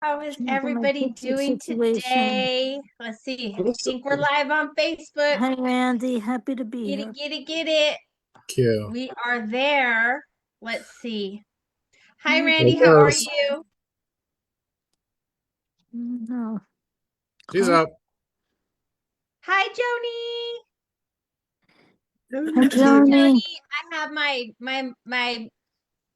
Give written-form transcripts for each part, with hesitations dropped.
How is Change my everybody picture doing situation. today? Let's see. I think we're Awesome. live on Facebook. Hi, Randy. Happy to be Get here. it, get it, get it. Thank you. We are there. Let's see. Hi, No, Randy. There How are goes. you? no. She's Huh? up. Hi, Joni. Hi, Hi, Joni. Joni. I have my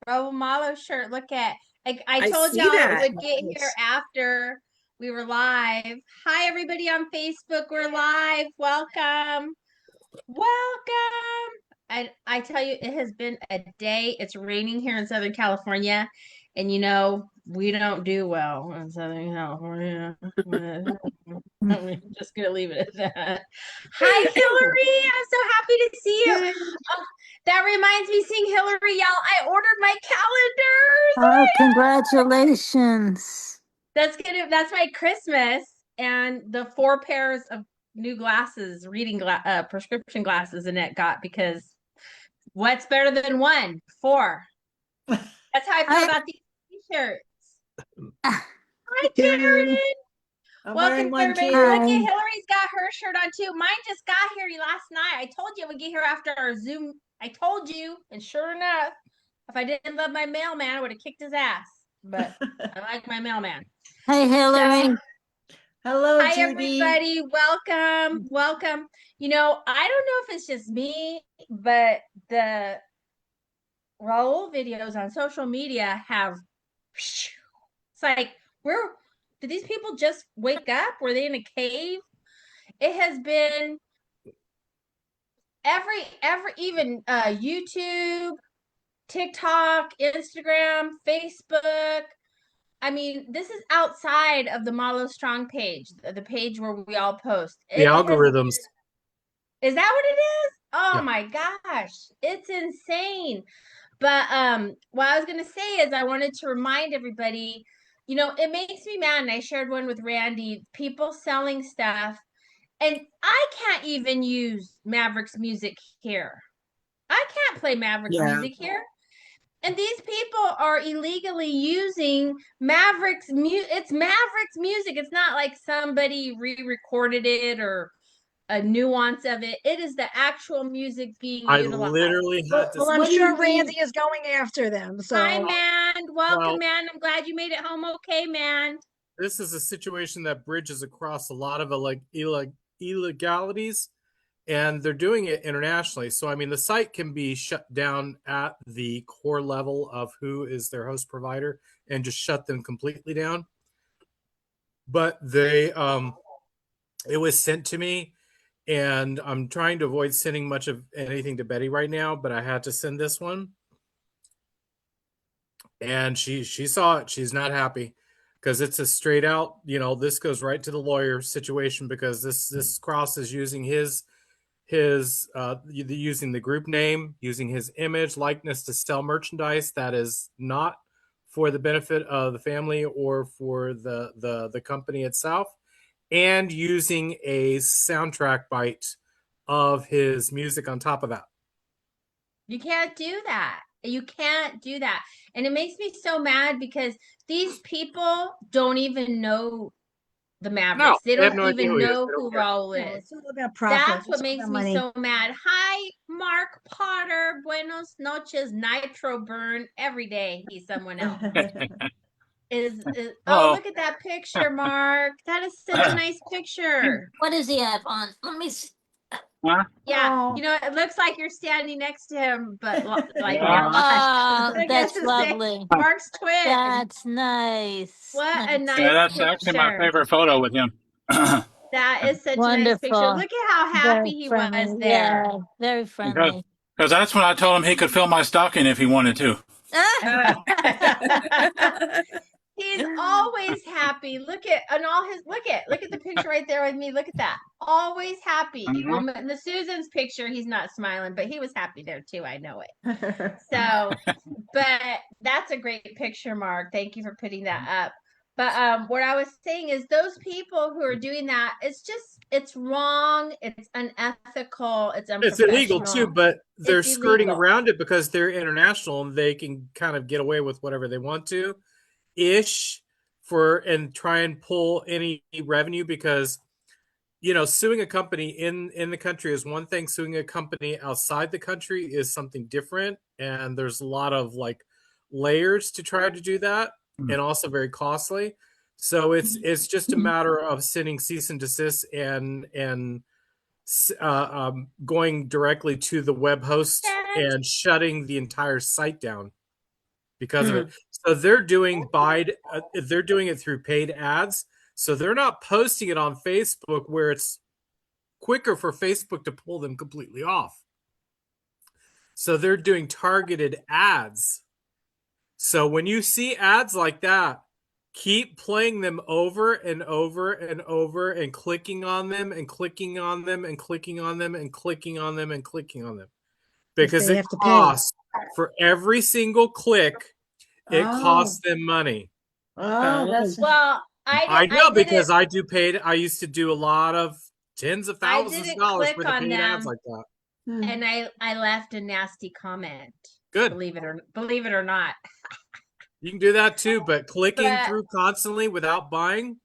Raul Malo shirt. Look at. I I told see y'all it that. would get here after we were live. Hi, everybody on Facebook. We're live. Welcome. Welcome. I tell you, it has been a day. It's raining here in Southern California, and we don't do well in Southern California. I'm just gonna leave it at that. Hi, Hillary. I'm so happy to see you. Yay. Oh, that reminds me, seeing Hillary, y'all. I ordered my calendars. Oh, congratulations. That's my Christmas, and the 4 pairs of new glasses, prescription glasses Annette got, because what's better than one? 4. That's how I feel I, about these t-shirts. ah, Hi, Karen. Karen. I'm wearing Welcome, one everybody. Look too. at hi. Hillary's got her shirt on too. Mine just got here last night. I told you it would get here after our Zoom. I told you, and sure enough, if I didn't love my mailman, I would have kicked his ass. But I like my mailman. Hi, So, Hillary. Hello, hi, Judy. everybody. Welcome. Welcome. I don't know if it's just me, but the Raul videos on social media have, it's like, did these people just wake up? Were they in a cave? It has been even YouTube, TikTok, Instagram, Facebook. I mean, this is outside of the Malo Strong page, the page where we all post. The It has algorithms. Is that what it is? Oh Yeah. my gosh, it's insane. But what I was gonna say is I wanted to remind everybody, it makes me mad, and I shared one with Randy, people selling stuff, and I can't even use Mavericks music here. I can't play Mavericks Yeah. music here. And these people are illegally using Mavericks music. It's Mavericks music. It's not like somebody re-recorded it or a nuance of it. It is the actual music being I utilized. literally had to. Well, I'm What do you sure mean? Randy is going after them. Hi, So, man. Welcome, Well, man. I'm glad you made it home okay, man. this is a situation that bridges across a lot of illegalities, and they're doing it internationally. So, I mean, the site can be shut down at the core level of who is their host provider and just shut them completely down. But it was sent to me, and I'm trying to avoid sending much of anything to Betty right now, but I had to send this one. And she saw it. She's not happy because it's a straight out, this goes right to the lawyer situation, because this cross is using his using the group name, using his image likeness to sell merchandise that is not for the benefit of the family or for the company itself, and using a soundtrack bite of his music on top of that. You can't do that. You can't do that. And it makes me so mad because these people don't even know the No, Mavericks. They they have don't no idea even who he is. know They don't who care. Raul no, is. it's all about profit. That's what It's all makes about me money. so mad. Hi, Mark Potter. Buenos noches, Nitro Burn. Every day he's someone else. Oh, Hello. look at that picture, Mark. That is such a nice picture. What does he have on? Let me see. Huh? Yeah, Oh, it looks like you're standing next to him, but like Yeah. not. Oh, I guess that's to say lovely. Mark's twin. That's nice. What a Nice. Yeah, nice that's actually my picture. favorite photo with him. That is such a nice picture. Wonderful. Look at how Very happy he was friendly. there. Yeah, very because friendly. because that's when I told him he could fill my stocking if he wanted to. He's always happy. Look at the picture right there with me. Look at that. Always happy. Mhm. Well, in the Susan's picture, he's not smiling, but he was happy there too. I know it. So, but that's a great picture, Mark. Thank you for putting that up. But what I was saying is those people who are doing that, it's wrong, it's unethical, it's It's illegal too, unprofessional, but they're it's skirting illegal. around it because they're international and they can kind of get away with whatever they want to ish and try and pull any revenue, because suing a company in the country is one thing. Suing a company outside the country is something different, and there's a lot of like layers to try to do that, and also very costly. So it's just a matter of sending cease and desist and going directly to the web host and shutting the entire site down because of it. So they're doing it through paid ads. So they're not posting it on Facebook, where it's quicker for Facebook to pull them completely off. So they're doing targeted ads. So when you see ads like that, keep playing them over and over and over, and clicking on them and clicking on them and clicking on them and clicking on them and clicking on them, because they it have to pay. costs for every single click. It Oh. costs them money. Oh, that's Well, I know, because didn't, I do paid. I used to do a lot of tens of thousands of didn't dollars click worth of on paid ads them. like that. and I left a nasty comment. Good. Believe it or not. You can do that too, but clicking But- through constantly without buying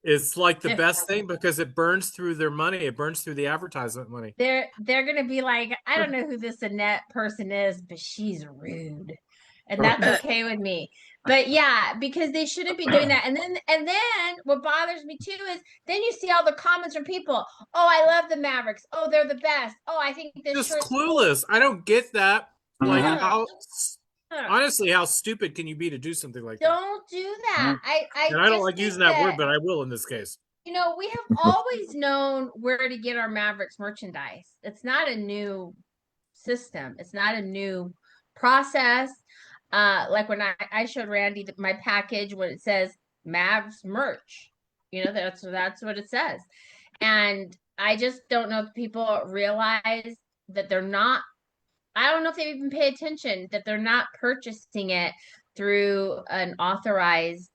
is like the best thing, because it burns through their money. It burns through the advertisement money. They're gonna be like, I don't know who this Annette person is, but she's rude. And that's okay with me. But yeah, because they shouldn't be doing that. And then what bothers me too is then you see all the comments from people. Oh, I love the Mavericks. Oh, they're the best. Oh, I think this Just shirt's clueless. I don't get that. Like, Huh. honestly, how stupid can you be to do something like that? Don't do that. And I don't just like think using that word, but I will in this case. we have always known where to get our Mavericks merchandise. It's not a new system. It's not a new process. Like when I showed Randy my package, when it says Mavs merch, that's what it says. And I just don't know if people realize that they're not. I don't know if they even pay attention that they're not purchasing it through an authorized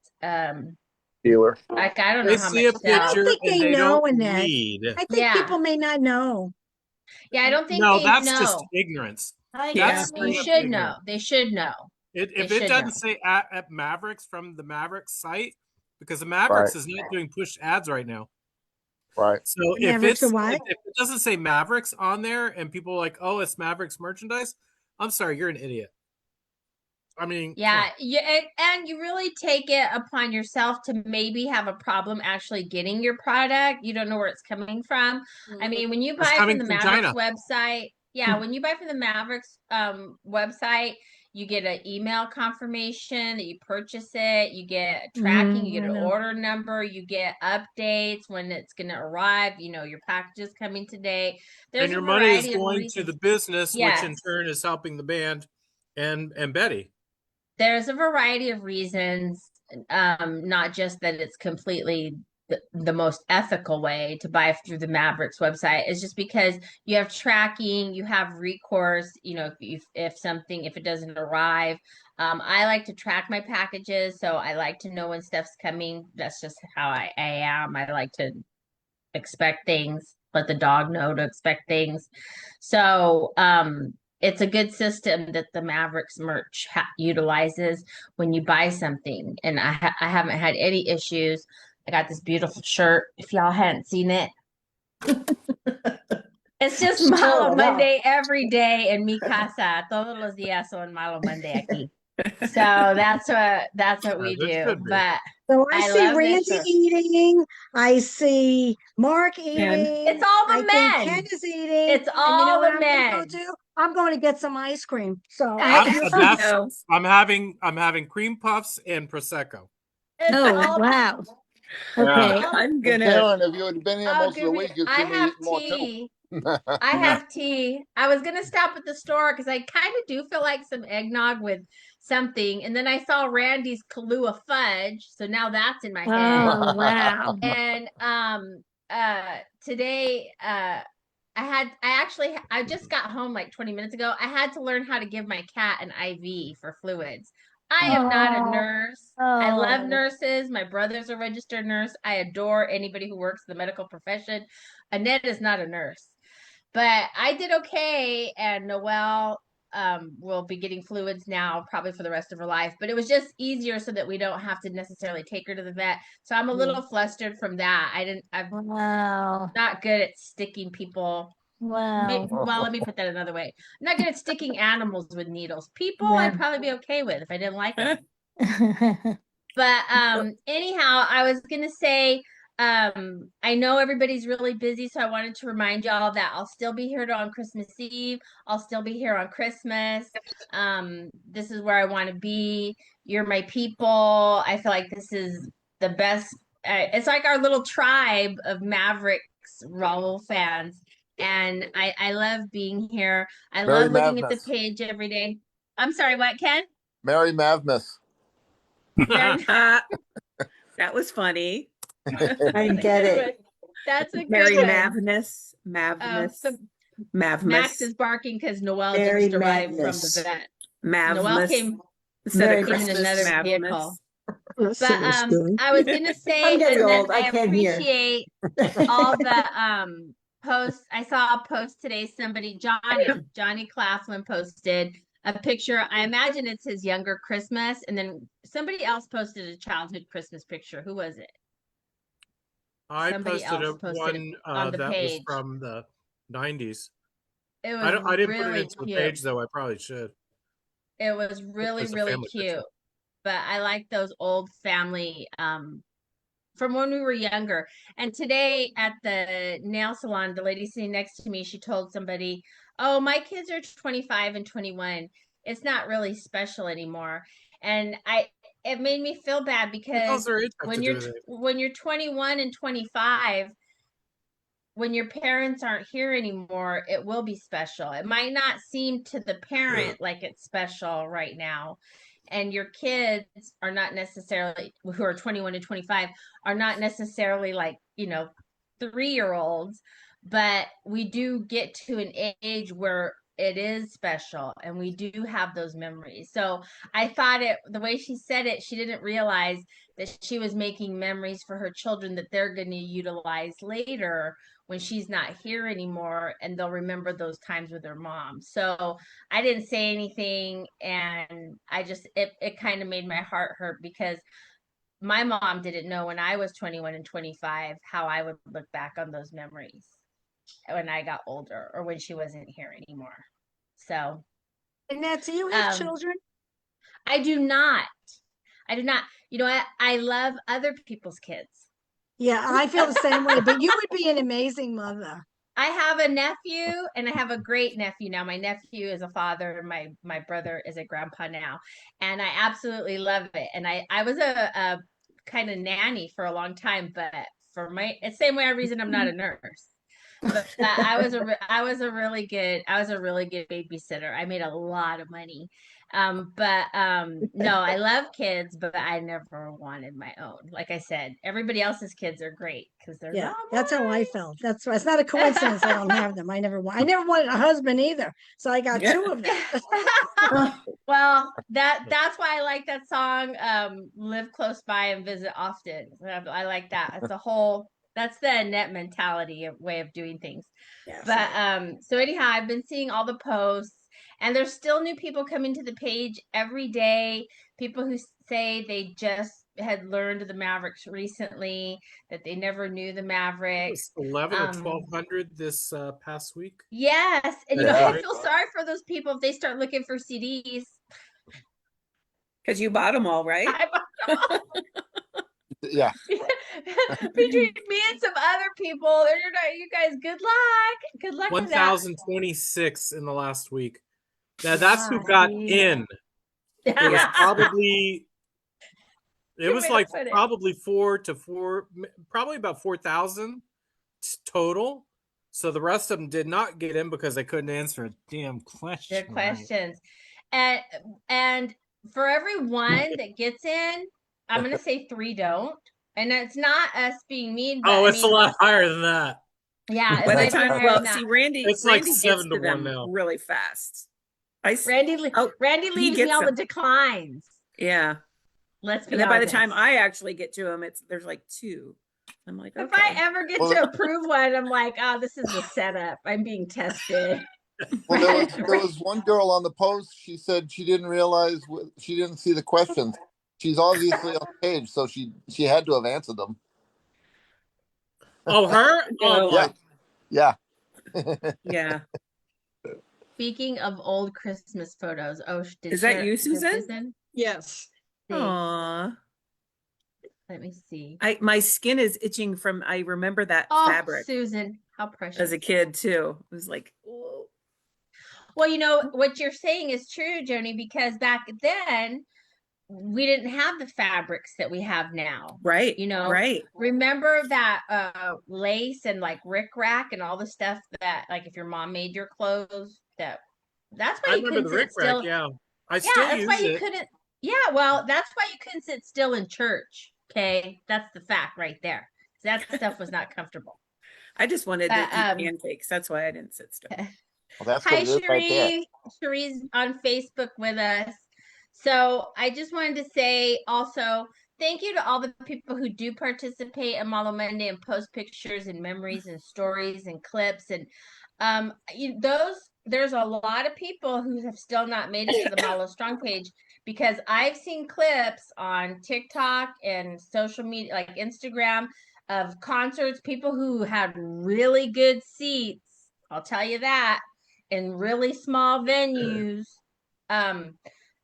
dealer. like I don't They know how see much a sell. I picture don't think and they they know, don't Annette. read. I think Yeah. people may not know. Yeah, I don't think No, they that's know. just ignorance. I That's guess. You straight up should ignorance. know. They should know. If They it should doesn't know. say at Mavericks from the Mavericks site, because the Mavericks Right. is not doing push ads right now. Right. So The if Mavericks are what? if it doesn't say Mavericks on there and people are like, oh, it's Mavericks merchandise, I'm sorry, you're an idiot. I mean, Yeah, and you really take it upon yourself to maybe have a problem actually getting your product. You don't know where it's coming from. I mean, when you It's buy coming from the from Mavericks China. website, when you buy from the Mavericks website, you get an email confirmation that you purchase it. You get tracking. You get an order number. You get updates when it's going to arrive. Your package is coming today. There's And your a money is variety of going to reasons. the business, which in Yes. turn is helping the band and Betty. There's a variety of reasons, not just that it's completely the most ethical way to buy through the Mavericks website. It's just because you have tracking, you have recourse, if it doesn't arrive. I like to track my packages, so I like to know when stuff's coming. That's just how I am. I like to expect things, let the dog know to expect things. So, it's a good system that the Mavericks merch utilizes when you buy something. And I haven't had any issues. I got this beautiful shirt. If y'all hadn't seen it, it's just Malo Monday every day in mi casa. Todos los días son Malo Monday aquí. So that's what we As it do. should be. But So I I see love this Randy shirt. eating. I see Mark eating. It's all the I men. think Ken is eating. It's And you all know what the I'm gonna men. go to? I'm going to get some ice cream. So I'm having cream puffs and prosecco. It's Oh, all wow. Yeah. Okay. I'm Hey, gonna. Karen, if you had been here Oh, most of the week, you'd I see me have eating more too. tea. I have tea. I was gonna stop at the store because I kind of do feel like some eggnog with something, and then I saw Randy's Kahlua fudge, so now that's in my head. Oh, wow. And today I just got home like 20 minutes ago. I had to learn how to give my cat an IV for fluids. I am not a nurse. I love Oh. nurses. My brother's a registered nurse. I adore anybody who works the medical profession. Annette is not a nurse. But I did okay, and Noelle will be getting fluids now, probably for the rest of her life. But it was just easier so that we don't have to necessarily take her to the vet. So I'm a little flustered from that. I'm Wow. not good at sticking people. Wow. Well, let me put that another way. I'm not good at sticking animals with needles. People, Yeah. I'd probably be okay with if I didn't like them. But anyhow, I was gonna say, I know everybody's really busy, so I wanted to remind y'all that I'll still be here on Christmas Eve. I'll still be here on Christmas. This is where I want to be. You're my people. I feel like this is the best. It's like our little tribe of Mavericks Raul fans, and I love being here. I Merry love looking at the Mavmas. page every day. I'm sorry, what, Ken? Merry Mavmas. Mary- That was funny. I get it. That's a good Mary one. Mavness. Mavness. So Mavmas. Max is barking because Noelle Mary just arrived from Madness. the vet. Mavmas. Noelle came Instead Mary of in Christmas, another Mavmas. vehicle. That But sounds good. I was gonna say, I'm getting and then old. I I can't hear. appreciate all the posts. I saw a post today. Johnny Claflin posted a picture. I imagine it's his younger Christmas, and then somebody else posted a childhood Christmas picture. Who was it? I Somebody posted else posted one on the that was page. from the 90s. It was I didn't put it really into the cute. page though. I probably should. It was really, It's a really family cute. picture. But I like those old family from when we were younger. And today at the nail salon, the lady sitting next to me, she told somebody, "Oh, my kids are 25 and 21. It's not really special anymore." And it made me feel bad What because does their age have to do with it? when you're 21 and 25, when your parents aren't here anymore, it will be special. It might not seem to the parent like it's special right now. And your kids are not necessarily, who are 21 and 25, are not necessarily like, 3-year-olds, but we do get to an age where it is special and we do have those memories. So I thought the way she said it, she didn't realize that she was making memories for her children that they're going to utilize later when she's not here anymore, and they'll remember those times with their mom. So I didn't say anything, and I just it kind of made my heart hurt because my mom didn't know when I was 21 and 25 how I would look back on those memories when I got older or when she wasn't here anymore. So And Nancy, you have um children? I do not. I do not. I love other people's kids. Yeah, I feel the same way, but you would be an amazing mother. I have a nephew and I have a great nephew now. My nephew is a father and my brother is a grandpa now. And I absolutely love it. And I was a kind of nanny for a long time, but for it's the same way reason I'm not a nurse. But I was a really good babysitter. I made a lot of money. But no, I love kids, but I never wanted my own. Like I said, everybody else's kids are great because they're Yeah, not that's how I mine. felt. That's why it's not a coincidence I don't have them. I never wanted a husband either. So I got two of them. Well, that's why I like that song, Live Close By and Visit Often. I like that. That's the Annette mentality way of doing things. Yes. But so anyhow, I've been seeing all the posts, and there's still new people coming to the page every day. People who say they just had learned of the Mavericks recently, that they never knew the It Mavericks. was 11 or 1200 this past week. Yes, and Yeah. I feel sorry for those people if they start looking for CDs. Because you bought them all, right? Yeah. Between me and some other people, you guys, good luck. Good luck with that. 1026 in the last week. Now that's who got Wow. in. It was probably Good way to like put it. probably probably about 4,000 total. So the rest of them did not get in because they couldn't answer a damn question. Their questions. And for every one that gets in, I'm gonna say 3 don't. And it's not us being mean, but Oh, I it's a mean, lot higher than that. yeah, it's By the way time, higher well, than that. see, Randy It's like gets 7 to to 1 them now. really fast. Randy he leaves me gets all the them. declines. Yeah. Let's be And then by the honest. time I actually get to them, there's like 2. I'm like, If okay. I ever get to approve one, I'm like, oh, this is a setup. I'm being tested. Well, there was one girl on the post. She said she didn't realize she didn't see the questions. She's obviously on page, so she had to have answered them. Oh, her? Oh No. my. Yeah. Yeah. Speaking of old Christmas photos, did Is that Sharon- you, did Susan? Yes. See, Aw. let me see. My skin is itching from, I remember that Oh, fabric Susan, how precious. as a kid too. It was like, whoa. Well, what you're saying is true, Joni, because back then we didn't have the fabrics that we have now. Right. Right. Remember that lace and like rickrack and all the stuff that, like, if your mom made your clothes, that's why I you remember couldn't the sit Rick Rack. still. Yeah, I Yeah, still that's why use you it. couldn't. Yeah, well, that's why you couldn't sit still in church. Okay, that's the fact right there. That stuff was not comfortable. I just wanted to But eat pancakes. That's why I didn't sit still. Well, that's hi, what it is right there. Cherie. Cherie's on Facebook with us. So I just wanted to say also thank you to all the people who do participate in Malo Monday and post pictures and memories and stories and clips. And there's a lot of people who have still not made it to the Malo Strong page, because I've seen clips on TikTok and social media like Instagram of concerts, people who had really good seats. I'll tell you that, in really small venues,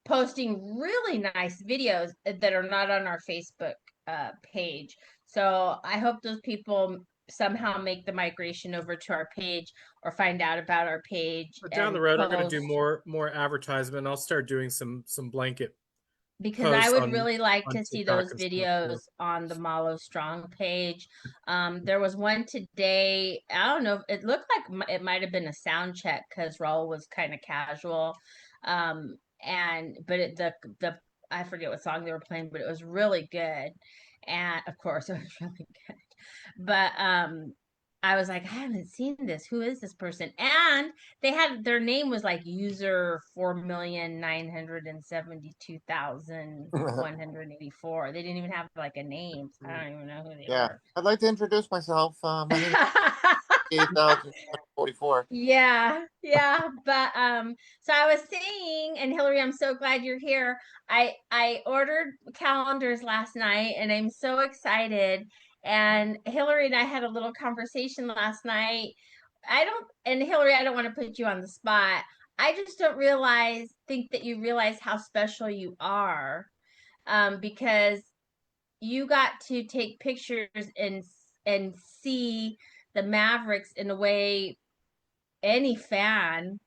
posting really nice videos that are not on our Facebook page. So I hope those people somehow make the migration over to our page or find out about our page. But down the road, I'm going to do more advertisement. I'll start doing some blanket because I posts would on really like to see TikTok those and stuff, videos too. on the Malo Strong page. There was one today. I don't know. It looked like it might have been a sound check because Raul was kind of casual. But the I forget what song they were playing, but it was really good. And of course, it was really good. But I was like, I haven't seen this. Who is this person? And they had their name was like user 4,972,184. They didn't even have like a name. So I don't even know who they Yeah. were. I'd like to introduce myself. My name is 8,044. Yeah, but so I was saying, and Hillary, I'm so glad you're here. I ordered calendars last night and I'm so excited. And Hillary and I had a little conversation last night. Hillary, I don't want to put you on the spot. I just don't think that you realize how special you are, because you got to take pictures and see the Mavericks in a way any fan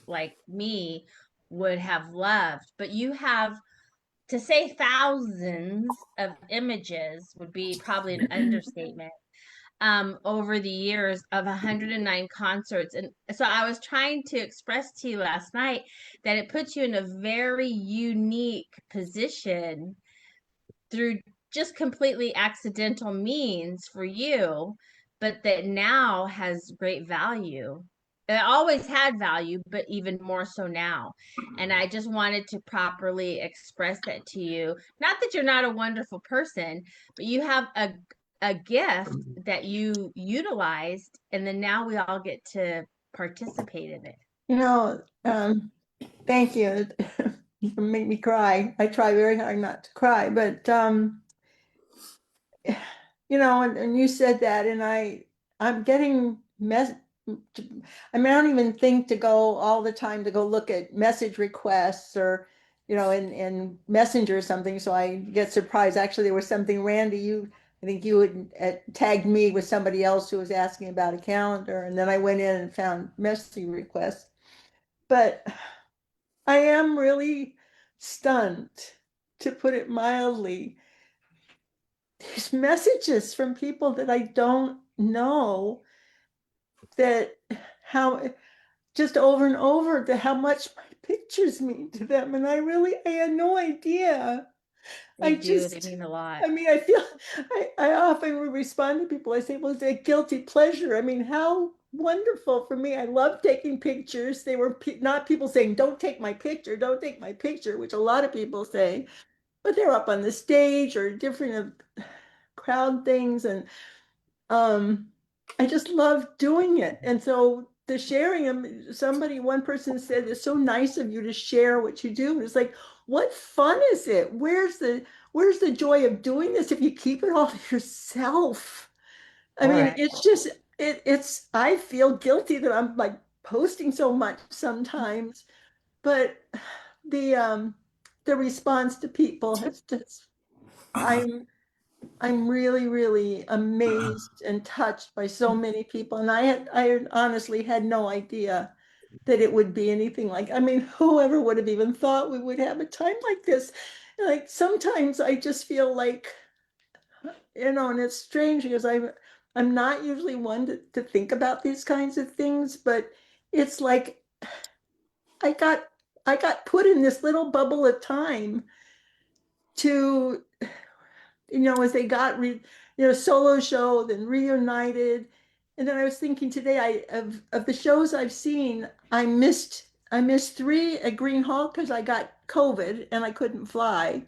like me would have loved. But you have, to say thousands of images would be probably an understatement, over the years of 109 concerts. And so I was trying to express to you last night that it puts you in a very unique position through just completely accidental means for you, but that now has great value. It always had value, but even more so now. And I just wanted to properly express that to you. Not that you're not a wonderful person, but you have a gift that you utilized, and then now we all get to participate in it. Thank you. You make me cry. I try very hard not to cry, but and you said that, and I'm getting I mean, I don't even think to go all the time to go look at message requests or in Messenger or something. So I get surprised. Actually, there was something, Randy, I think you had tagged me with somebody else who was asking about a calendar, and then I went in and found message requests. But I am really stunned, to put it mildly. These messages from people that I don't know, that how just over and over how much my pictures mean to them. And I had no idea. They mean a lot. I mean, I feel, I often respond to people. I say, well, it's a guilty pleasure. I mean, how wonderful for me. I love taking pictures. They were not people saying, don't take my picture, don't take my picture, which a lot of people say, but they're up on the stage or different crowd things. And I just love doing it. And so the sharing them, one person said, it's so nice of you to share what you do. And it's like, what fun is it? Where's the joy of doing this if you keep it all to yourself? I mean, Correct. it's just it's I feel guilty that I'm like posting so much sometimes, but the response to people has just I'm I'm really, really amazed and touched by so many people. And I honestly had no idea that it would be anything like, I mean, whoever would have even thought we would have a time like this? Like sometimes I just feel like, and it's strange because I'm not usually one to think about these kinds of things, but it's like I got I got put in this little bubble of time to as they got solo show, then reunited. And then I was thinking today, of the shows I've seen, I missed three at Green Hall because I got COVID and I couldn't fly.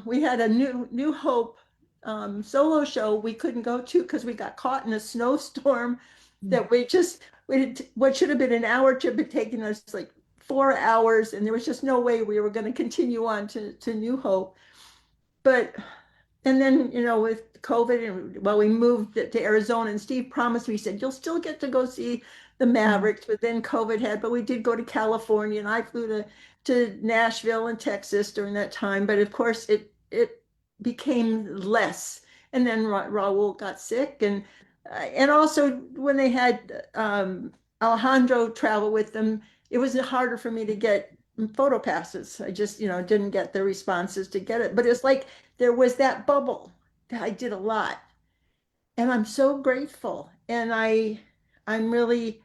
We had a New Hope solo show we couldn't go to because we got caught in a snowstorm that we did what should have been an hour trip had taken us like 4 hours, and there was just no way we were going to continue on to New Hope. But and then, with COVID, and well, we moved to Arizona, and Steve promised me, he said, you'll still get to go see the Mavericks, but then COVID had, but we did go to California, and I flew to Nashville and Texas during that time. But of course, it became less. And then Raul got sick, and also when they had Alejandro travel with them, it was harder for me to get photo passes. I just, didn't get the responses to get it. But it's like there was that bubble that I did a lot. And I'm so grateful. And I'm really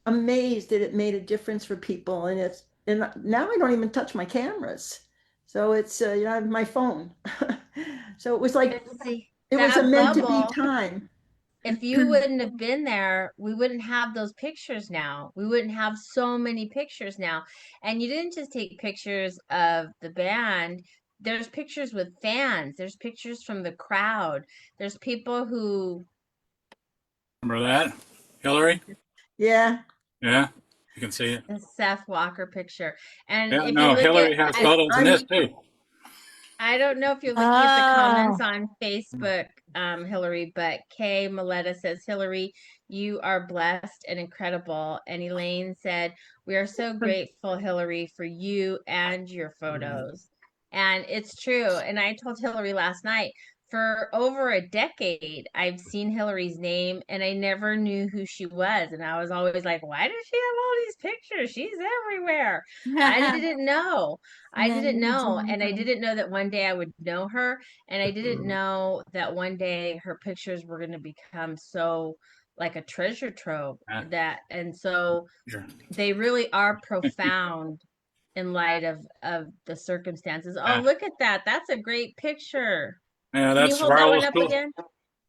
amazed that it made a difference for people. And now I don't even touch my cameras. So it's I have my phone. So it was like And see, it was a that meant to be bubble, time. if you wouldn't have been there, we wouldn't have those pictures now. We wouldn't have so many pictures now. And you didn't just take pictures of the band. There's pictures with fans. There's pictures from the crowd. There's people who Remember that, Hillary? Yeah. Yeah, you can see it. the Seth Walker picture. And Yeah, if you no, look Hillary has at photos in this too. I don't know if you're looking at the comments Oh, on Facebook, Hillary, but Kay Maletta says, Hillary, you are blessed and incredible. And Elaine said, we are so grateful, Hillary, for you and your photos. And it's true. And I told Hillary last night, for over a decade, I've seen Hillary's name and I never knew who she was. And I was always like, why does she have all these pictures? She's everywhere. I didn't know. I no, didn't you know. didn't And I know. didn't know that one day I would know her. And I didn't know that one day her pictures were going to become so like a treasure trove Yeah, and so here. they really are profound in light of the circumstances. Oh, Yeah, look at that. That's a great picture. yeah, Can you that's hold that one Raul's up tour. again?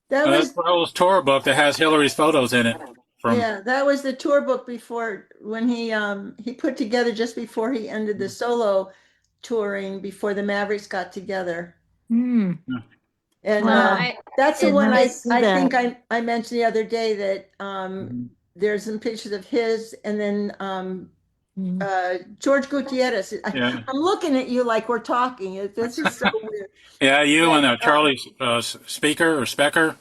That That's was Raul's tour book that has Hillary's photos in it. From Yeah, that was the tour book before when he put together just before he ended the solo touring before the Mavericks got together. Hmm. And Well, Wow. I that's the Did one not see I that. think I mentioned the other day that Mhm. there's some pictures of his, and then Hmm. George Gutierrez. Yeah, I'm looking at you like we're talking. This is so weird. yeah, you But and Charlie Speaker or Specker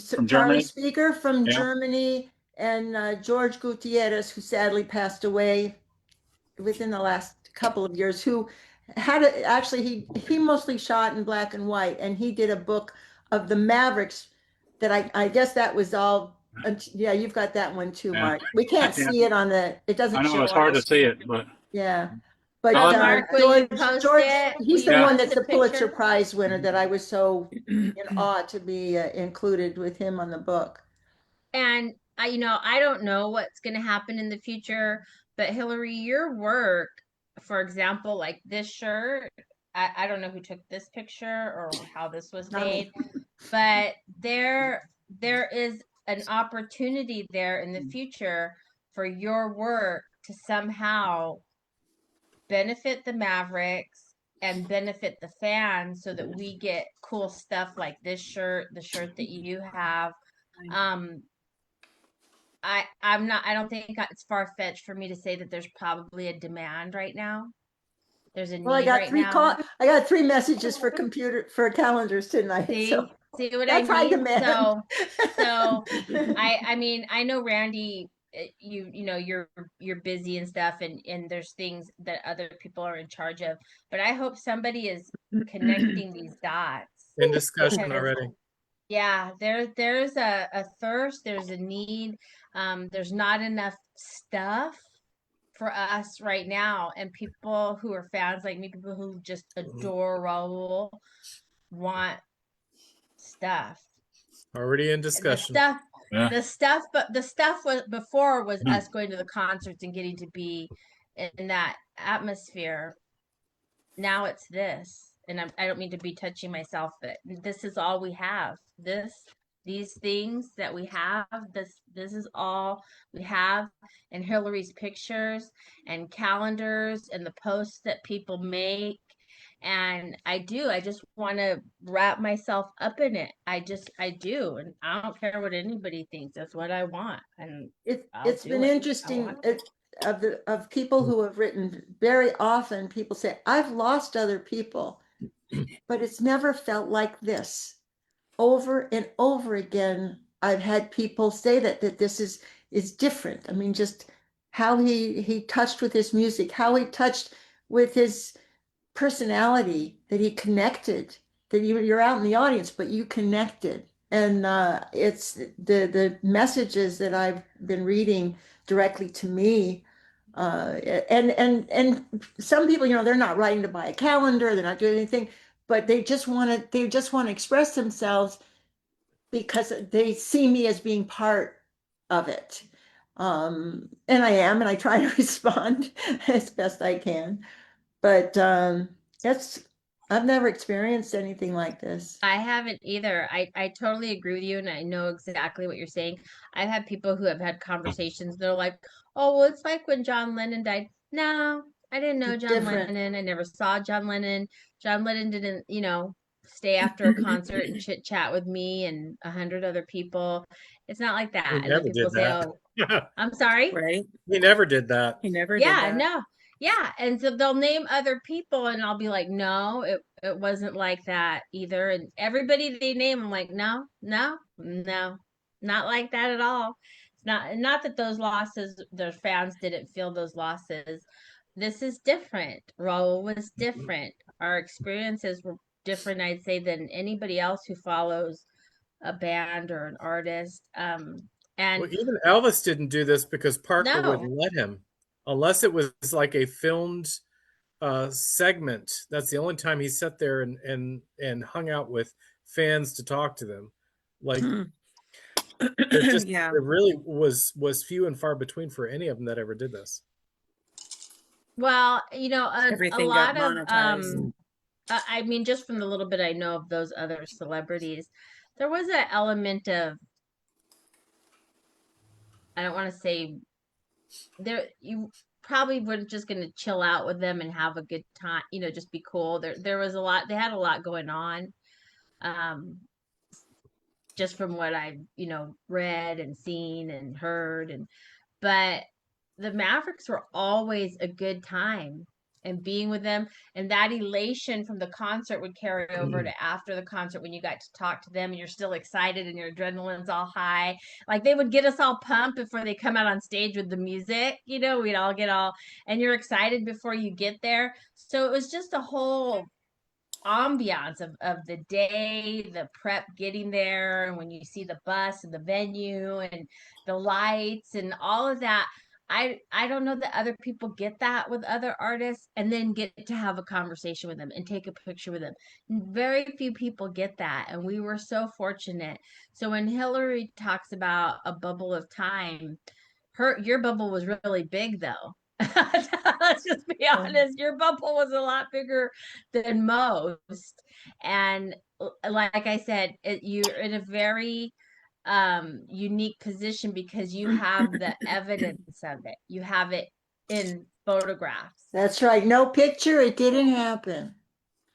from Charlie Germany. Speaker from Yeah, Germany, and George Gutierrez, who sadly passed away within the last couple of years, who actually he mostly shot in black and white, and he did a book of the Mavericks that I guess that was all. Yeah, you've got that one too, yeah, Mark. We can't yeah. see it on it I doesn't know show it's on hard the to see screen. it, but Yeah, but oh, Mark, will you post George, it? Will he's you the one post that's the the Pulitzer picture? Prize winner that I was so in awe to be included with him on the book. And I don't know what's going to happen in the future, but Hillary, your work, for example, like this shirt, I don't know who took this picture or how this was Not me. made, but there is an opportunity there in the future for your work to somehow benefit the Mavericks and benefit the fans so that we get cool stuff like this shirt, the shirt that you have. Um, I don't think it's far-fetched for me to say that there's probably a demand right now. There's a Well, need right now. I got 3 messages for calendars tonight. So See what I that's high mean? demand. So I mean, I know Randy, you know, you're busy and stuff, and there's things that other people are in charge of, but I hope somebody is connecting these dots. In discussion Because, already. yeah, there's a thirst, there's a need, there's not enough stuff for us right now, and people who are fans like me, people who just adore Raul, want stuff. Already in The discussion. stuff, Yeah. but the stuff was before was us going to the concerts and getting to be in that atmosphere. Now it's this, and I don't mean to be touching myself, but this is all we have. These things that we have, this is all we have, and Hillary's pictures and calendars and the posts that people make. And I just want to wrap myself up in it. I do, and I don't care what anybody thinks. That's what I want, and It's been interesting of people who have written. Very often people say, I've lost other people, but it's never felt like this. Over and over again, I've had people say that this is different. I mean, just how he touched with his music, how he touched with his personality, that he connected, that you're out in the audience, but you connected. And it's the messages that I've been reading directly to me. And some people, you know, they're not writing to buy a calendar, they're not doing anything, but they just want to express themselves because they see me as being part of it. And I am, and I try to respond as best I can. But I've never experienced anything like this. I haven't either. I totally agree with you, and I know exactly what you're saying. I've had people who have had conversations. They're like, "Oh, well, it's like when John Lennon died." No, I didn't know John Different. Lennon. I never saw John Lennon. John Lennon didn't, you know, stay after a concert and chit chat with me and 100 other people. It's not like He that. And then never people did say, that. "Oh, I'm sorry." Right? He never did that. He never did Yeah, that. no. Yeah, and so they'll name other people, and I'll be like, no, it wasn't like that either. And everybody they name, I'm like, no, no, no, not like that at all. It's not that those losses, their fans didn't feel those losses. This is different. Raul was different. Our experiences were different, I'd say, than anybody else who follows a band or an artist. And Well, even Elvis didn't do this because Parker no, wouldn't let him, unless it was like a filmed segment. That's the only time he sat there and hung out with fans to talk to them. Like Yeah. it really was few and far between for any of them that ever did this. well, you know, a Everything lot got of monetized. I mean, just from the little bit I know of those other celebrities, there was an element of, I don't want to say, there you probably weren't just going to chill out with them and have a good time, you know, just be cool. There was a lot, they had a lot going on. Um, just from what I've, you know, read and seen and heard, and but the Mavericks were always a good time, and being with them, and that elation from the concert would carry over to after the concert when you got to talk to them and you're still excited and your adrenaline's all high. Like they would get us all pumped before they come out on stage with the music, you know, we'd all get all, and you're excited before you get there. So it was just a whole ambiance of the day, the prep getting there, and when you see the bus and the venue and the lights and all of that. I don't know that other people get that with other artists and then get to have a conversation with them and take a picture with them. Very few people get that, and we were so fortunate. So when Hillary talks about a bubble of time, your bubble was really big though. Let's just be honest, your bubble was a lot bigger than most. And like I said, you're in a very unique position because you have the evidence of it. You have it in photographs. That's right. No picture, it didn't happen.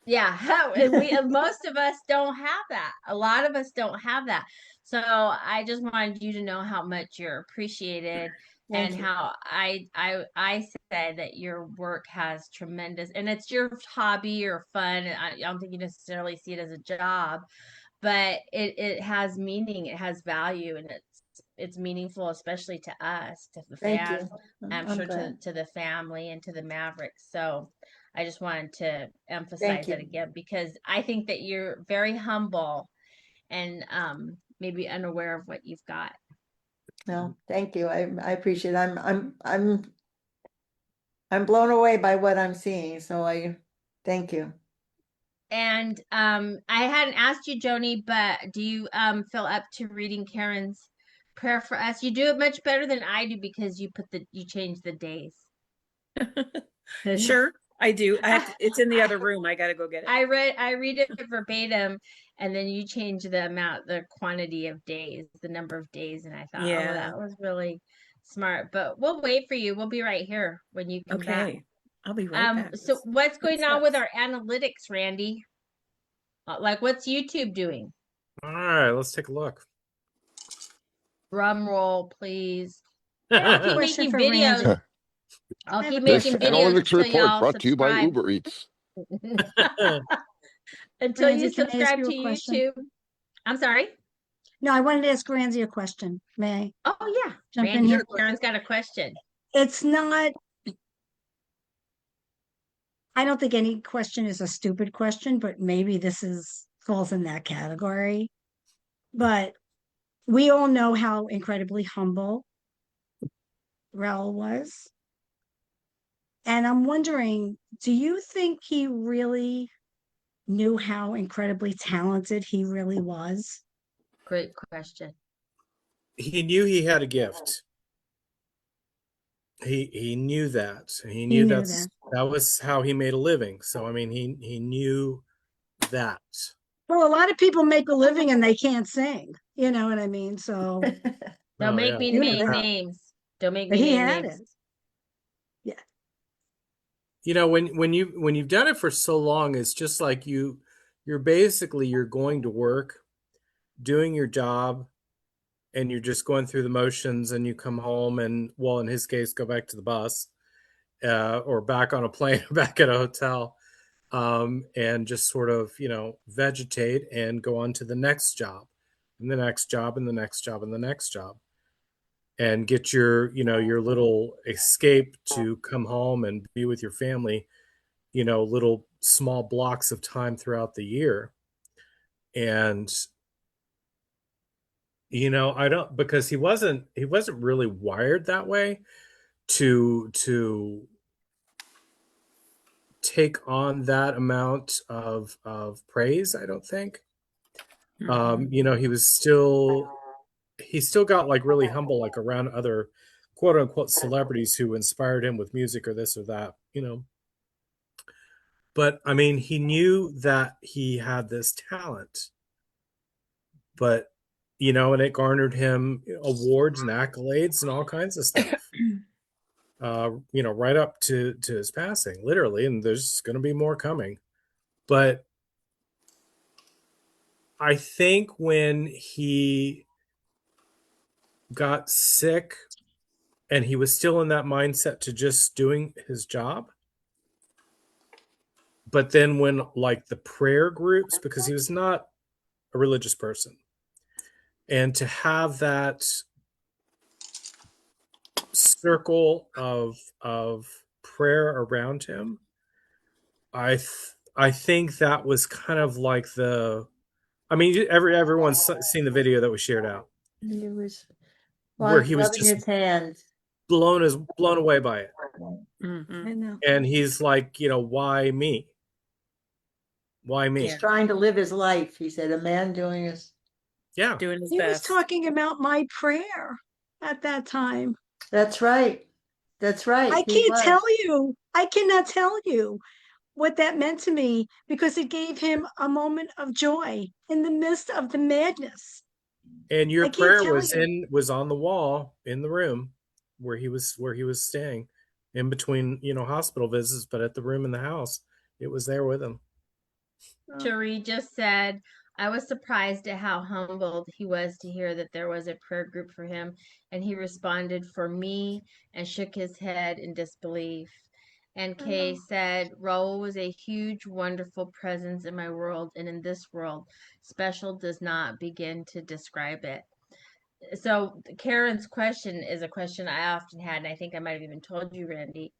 Yeah, and we most of us don't have that. A lot of us don't have that. So I just wanted you to know how much you're appreciated Thank and you. how I said that your work has tremendous, and it's your hobby or fun. I don't think you necessarily see it as a job, but it has meaning, it has value, and it's meaningful, especially to us, to the Thank fam. you. I'm I'm sure glad. to the family and to the Mavericks. So I just wanted to emphasize Thank that you. again because I think that you're very humble and maybe unaware of what you've got. No, thank you. I appreciate it. I'm blown away by what I'm seeing. So I thank you. And I hadn't asked you, Joni, but do you feel up to reading Karen's prayer for us? You do it much better than I do because you change the days. Sure, I do. It's in the other room. I got to go get it. I read it verbatim, and then you change the quantity of days, the number of days, and I thought, oh, Yeah. that was really smart. But we'll wait for you. We'll be right here when you come back. Okay. I'll be right back. So what's going on with Steps. our analytics, Randy? Like, what's YouTube doing? All right, let's take a look. Drum roll, please. I have I'll a keep question making for videos. Randy. I'll I have keep a This making question for videos Randy. analytics until report y'all brought to you by subscribe. Uber Eats. Until you Randy, can I ask subscribe you to a question? YouTube. I'm sorry. No, I wanted to ask Randy a question. May I Oh yeah, jump in Randy. here? Karen's got a question. It's not, I don't think any question is a stupid question, but maybe this falls in that category. But we all know how incredibly humble Raul was. And I'm wondering, do you think he really knew how incredibly talented he really was? Great question. He knew he had a gift. He knew that. He He knew knew that. that was how he made a living. So I mean, he knew that. Well, a lot of people make a living and they can't sing. You know what I mean? So Don't Oh make yeah. me you know name that. names. Don't make But me he name had names. it. Yeah. You know, when you've done it for so long, it's just like you're basically you're going to work, doing your job, and you're just going through the motions, and you come home and, well, in his case, go back to the bus, or back on a plane, or back at a hotel, and just sort of, vegetate and go on to the next job, and the next job, and the next job, and the next job, and get your little escape to come home and be with your family, little small blocks of time throughout the year. And I don't, because he wasn't really wired that way to take on that amount of praise, I don't think. He still got like really humble, like around other quote unquote celebrities who inspired him with music or this or that. But I mean, he knew that he had this talent, but and it garnered him awards and accolades and all kinds of stuff. Right up to his passing, literally, and there's going to be more coming. But I think when he got sick and he was still in that mindset to just doing his job, but then when like the prayer groups, because he was not a religious person, and to have that circle of prayer around him, I think that was kind of like I mean, everyone's seen the video that we shared out He was where he was rubbing just his hands. blown away by it, Mhm. I know. and he's like, why me? Why me? He's Yeah. trying to live his life. He said, a man doing his. Yeah, Doing his He was best. talking about my prayer at that time. That's right. That's right. I He can't was. tell you. I cannot tell you what that meant to me because it gave him a moment of joy in the midst of the madness. and your I can't prayer tell was on the wall in the room where he was staying, in between hospital visits, but at the room in the house, it was there with him. Cherie just said, I was surprised at how humbled he was to hear that there was a prayer group for him, and he responded for me and shook his head in disbelief. And Kay said, Raul was a huge, wonderful presence in my world and in this world. Special does not begin to describe it. So Karen's question is a question I often had, and I think I might have even told you, Randy.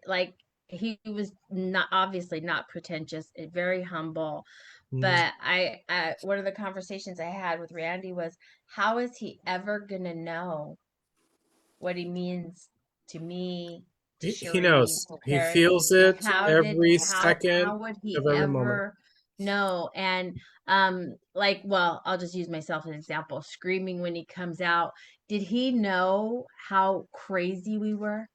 Like, he was not, obviously not pretentious, very humble. But one of the conversations I had with Randy was, how is he ever gonna know what he means to me, to He Cherie, knows. to He Karen? feels it every How second would he of every moment. ever know? And like, well, I'll just use myself as an example. Screaming when he comes out, did he know how crazy we were?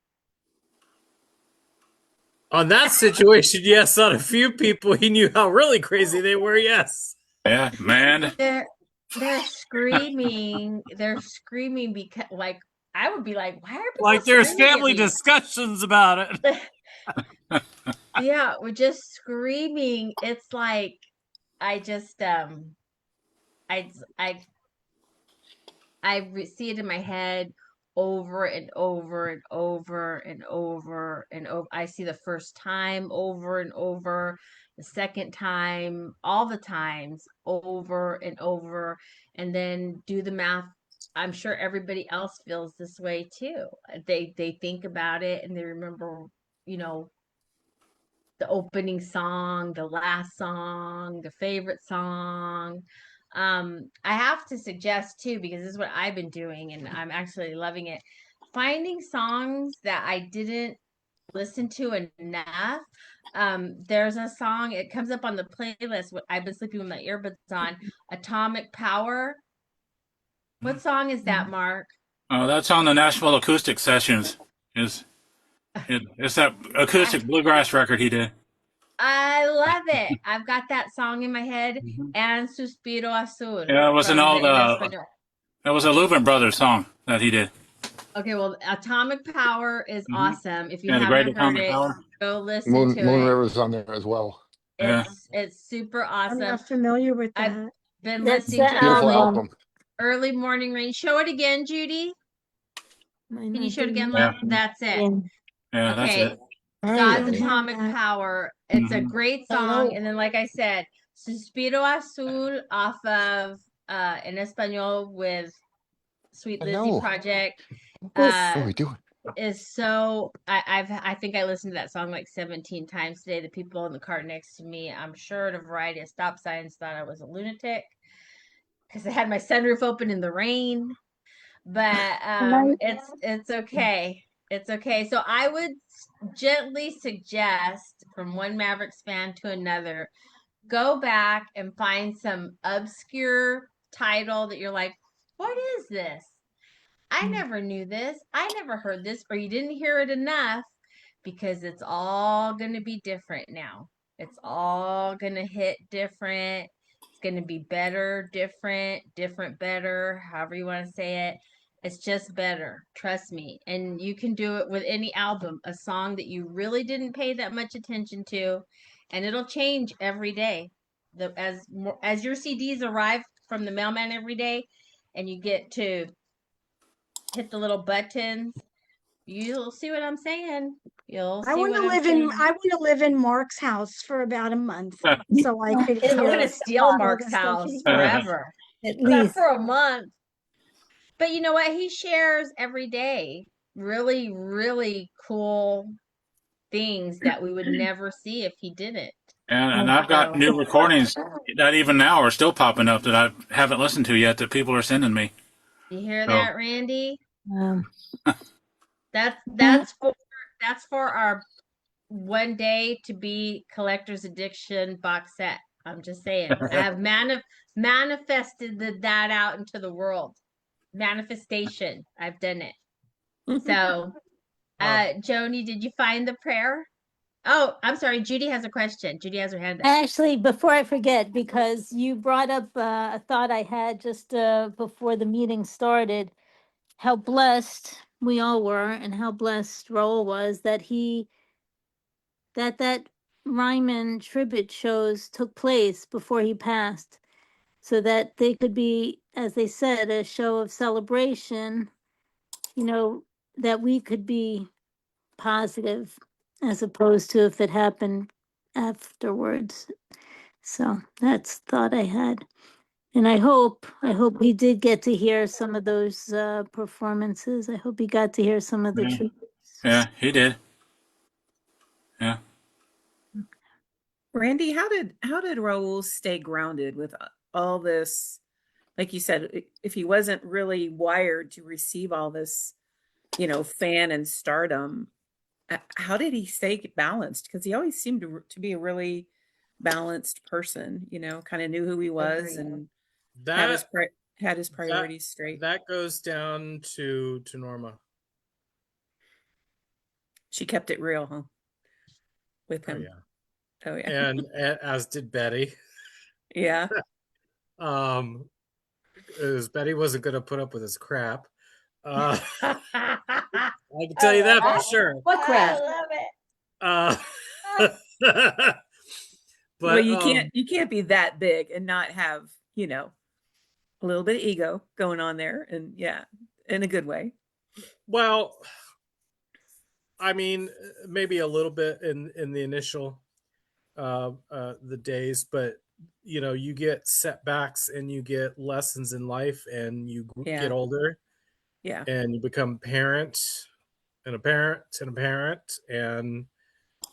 On that situation, yes. On a few people, he knew how really crazy they were. Yes. Yeah, man. They're screaming. They're screaming because, like, I would be like, why are people Like there's screaming at family me? discussions about it. Yeah, we're just screaming. It's like, I just I see it in my head over and over and over and over and over. I see the first time over and over, the second time, all the times over and over, and then do the math. I'm sure everybody else feels this way too. They think about it and they remember, you know, the opening song, the last song, the favorite song. I have to suggest too, because this is what I've been doing and I'm actually loving it. Finding songs that I didn't listen to enough. There's a song, it comes up on the playlist. I've been sleeping with my earbuds on. Atomic Power. What song is that, Mark? Oh, that's on the Nashville Acoustic Sessions. It's that acoustic bluegrass record he did. I love it. I've got that song in my head, and Suspiro Azul. Yeah, it was an from old. the En Español. It was a Louvin Brothers song that he did. Okay, well, Atomic Power is awesome. If you Yeah, the Great haven't heard Atomic it, Power. go listen Moon to Moon it. River's on there as well. Yeah. It's super I'm awesome. not familiar with I've that. been That's listening the to Beautiful album. album. Early Morning Rain. Show it again, Judy. Can you show it again, love? That's it. Yeah, that's Okay. it. I God's don't have Atomic that. Power. It's a Mhm. great song. And then, like I said, Suspiro Azul off of En Español with Sweet I Lizzie know. Project What are we doing? is so I think I listened to that song like 17 times today. The people in the car next to me, I'm sure at a variety of stop signs, thought I was a lunatic because I had my sunroof open in the rain. But it's okay. It's okay. So I would gently suggest, from one Mavericks fan to another, go back and find some obscure title that you're like, what is this? I never knew this. I never heard this, or you didn't hear it enough, because it's all going to be different now. It's all going to hit different. It's going to be better, different, better, however you want to say it. It's just better. Trust me. And you can do it with any album, a song that you really didn't pay that much attention to, and it'll change every day. As your CDs arrive from the mailman every day, and you get to hit the little buttons, you'll see what I'm saying. You'll I see want what to I'm live saying. I want to live in Mark's house for about a month so I could I'm hear gonna steal all Mark's the stuff house he forever. At Not least. for a month. But you know what? He shares every day really, really cool things that we would never see if he didn't. And I've got So new recordings that even now are still popping up that I haven't listened to yet that people are sending me. you hear So- that, Randy? Um, That's for our one day to be collector's addiction box set. I'm just saying. I have manifested that out into the world. Manifestation. I've done it. So, Joni, did you find the prayer? Oh, I'm sorry. Judy has a question. Judy has her hand up. Actually, before I forget, because you brought up a thought I had just before the meeting started, how blessed we all were and how blessed Raul was that that Ryman tribute shows took place before he passed, so that they could be, as they said, a show of celebration, you know, that we could be positive as opposed to if it happened afterwards. So that's thought I had. And I hope he did get to hear some of those performances. I hope he got to hear some of the Yeah, tributes. yeah, he did. Yeah. Randy, how did Raul stay grounded with all this? Like you said, if he wasn't really wired to receive all this, fan and stardom, how did he stay balanced? Because he always seemed to be a really balanced person. Kind of knew who he was and had his That had his that priorities straight. that goes down to Norma. She kept it real, huh? With Oh him. yeah, Oh yeah. and as did Betty. Yeah. Um, as Betty wasn't going to put up with his crap. I can tell you that for sure. What crap? I love it. Uh, Well, but you can't be that big and not have, a little bit of ego going on there, and yeah, in a good way. well, I mean, maybe a little bit in the initial the days, but you get setbacks and you get lessons in life, and you Yeah. get older, Yeah. and you become parent and a parent and a parent, and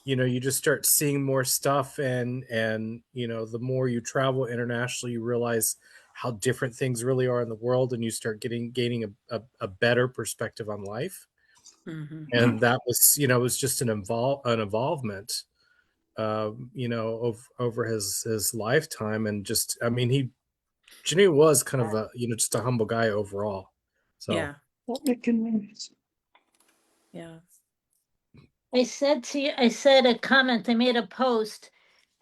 you just start seeing more stuff, and the more you travel internationally, you realize how different things really are in the world, and you start gaining a better perspective on life. Mm-hmm. And that was just an involvement over his lifetime. And just, I mean, Jimmy was kind of a just a humble guy overall. So Yeah. Yeah. I said a comment, I made a post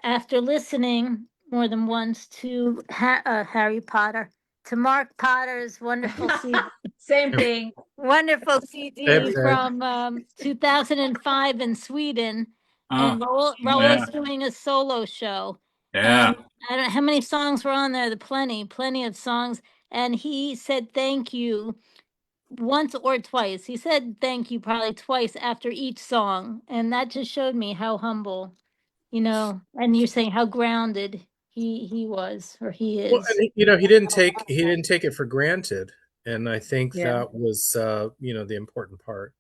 after listening more than once to Harry Potter, to Mark Potter's wonderful Same thing. wonderful Same CD thing. from 2005 in Sweden, and Yeah. Raul's doing a solo show. Yeah. And I don't know how many songs were on there. Plenty of songs. And he said thank you once or twice. He said thank you probably twice after each song, and that just showed me how humble, and you're saying how grounded he was or he Well, is. and he didn't take it for granted, and I think Yeah. that was the important part.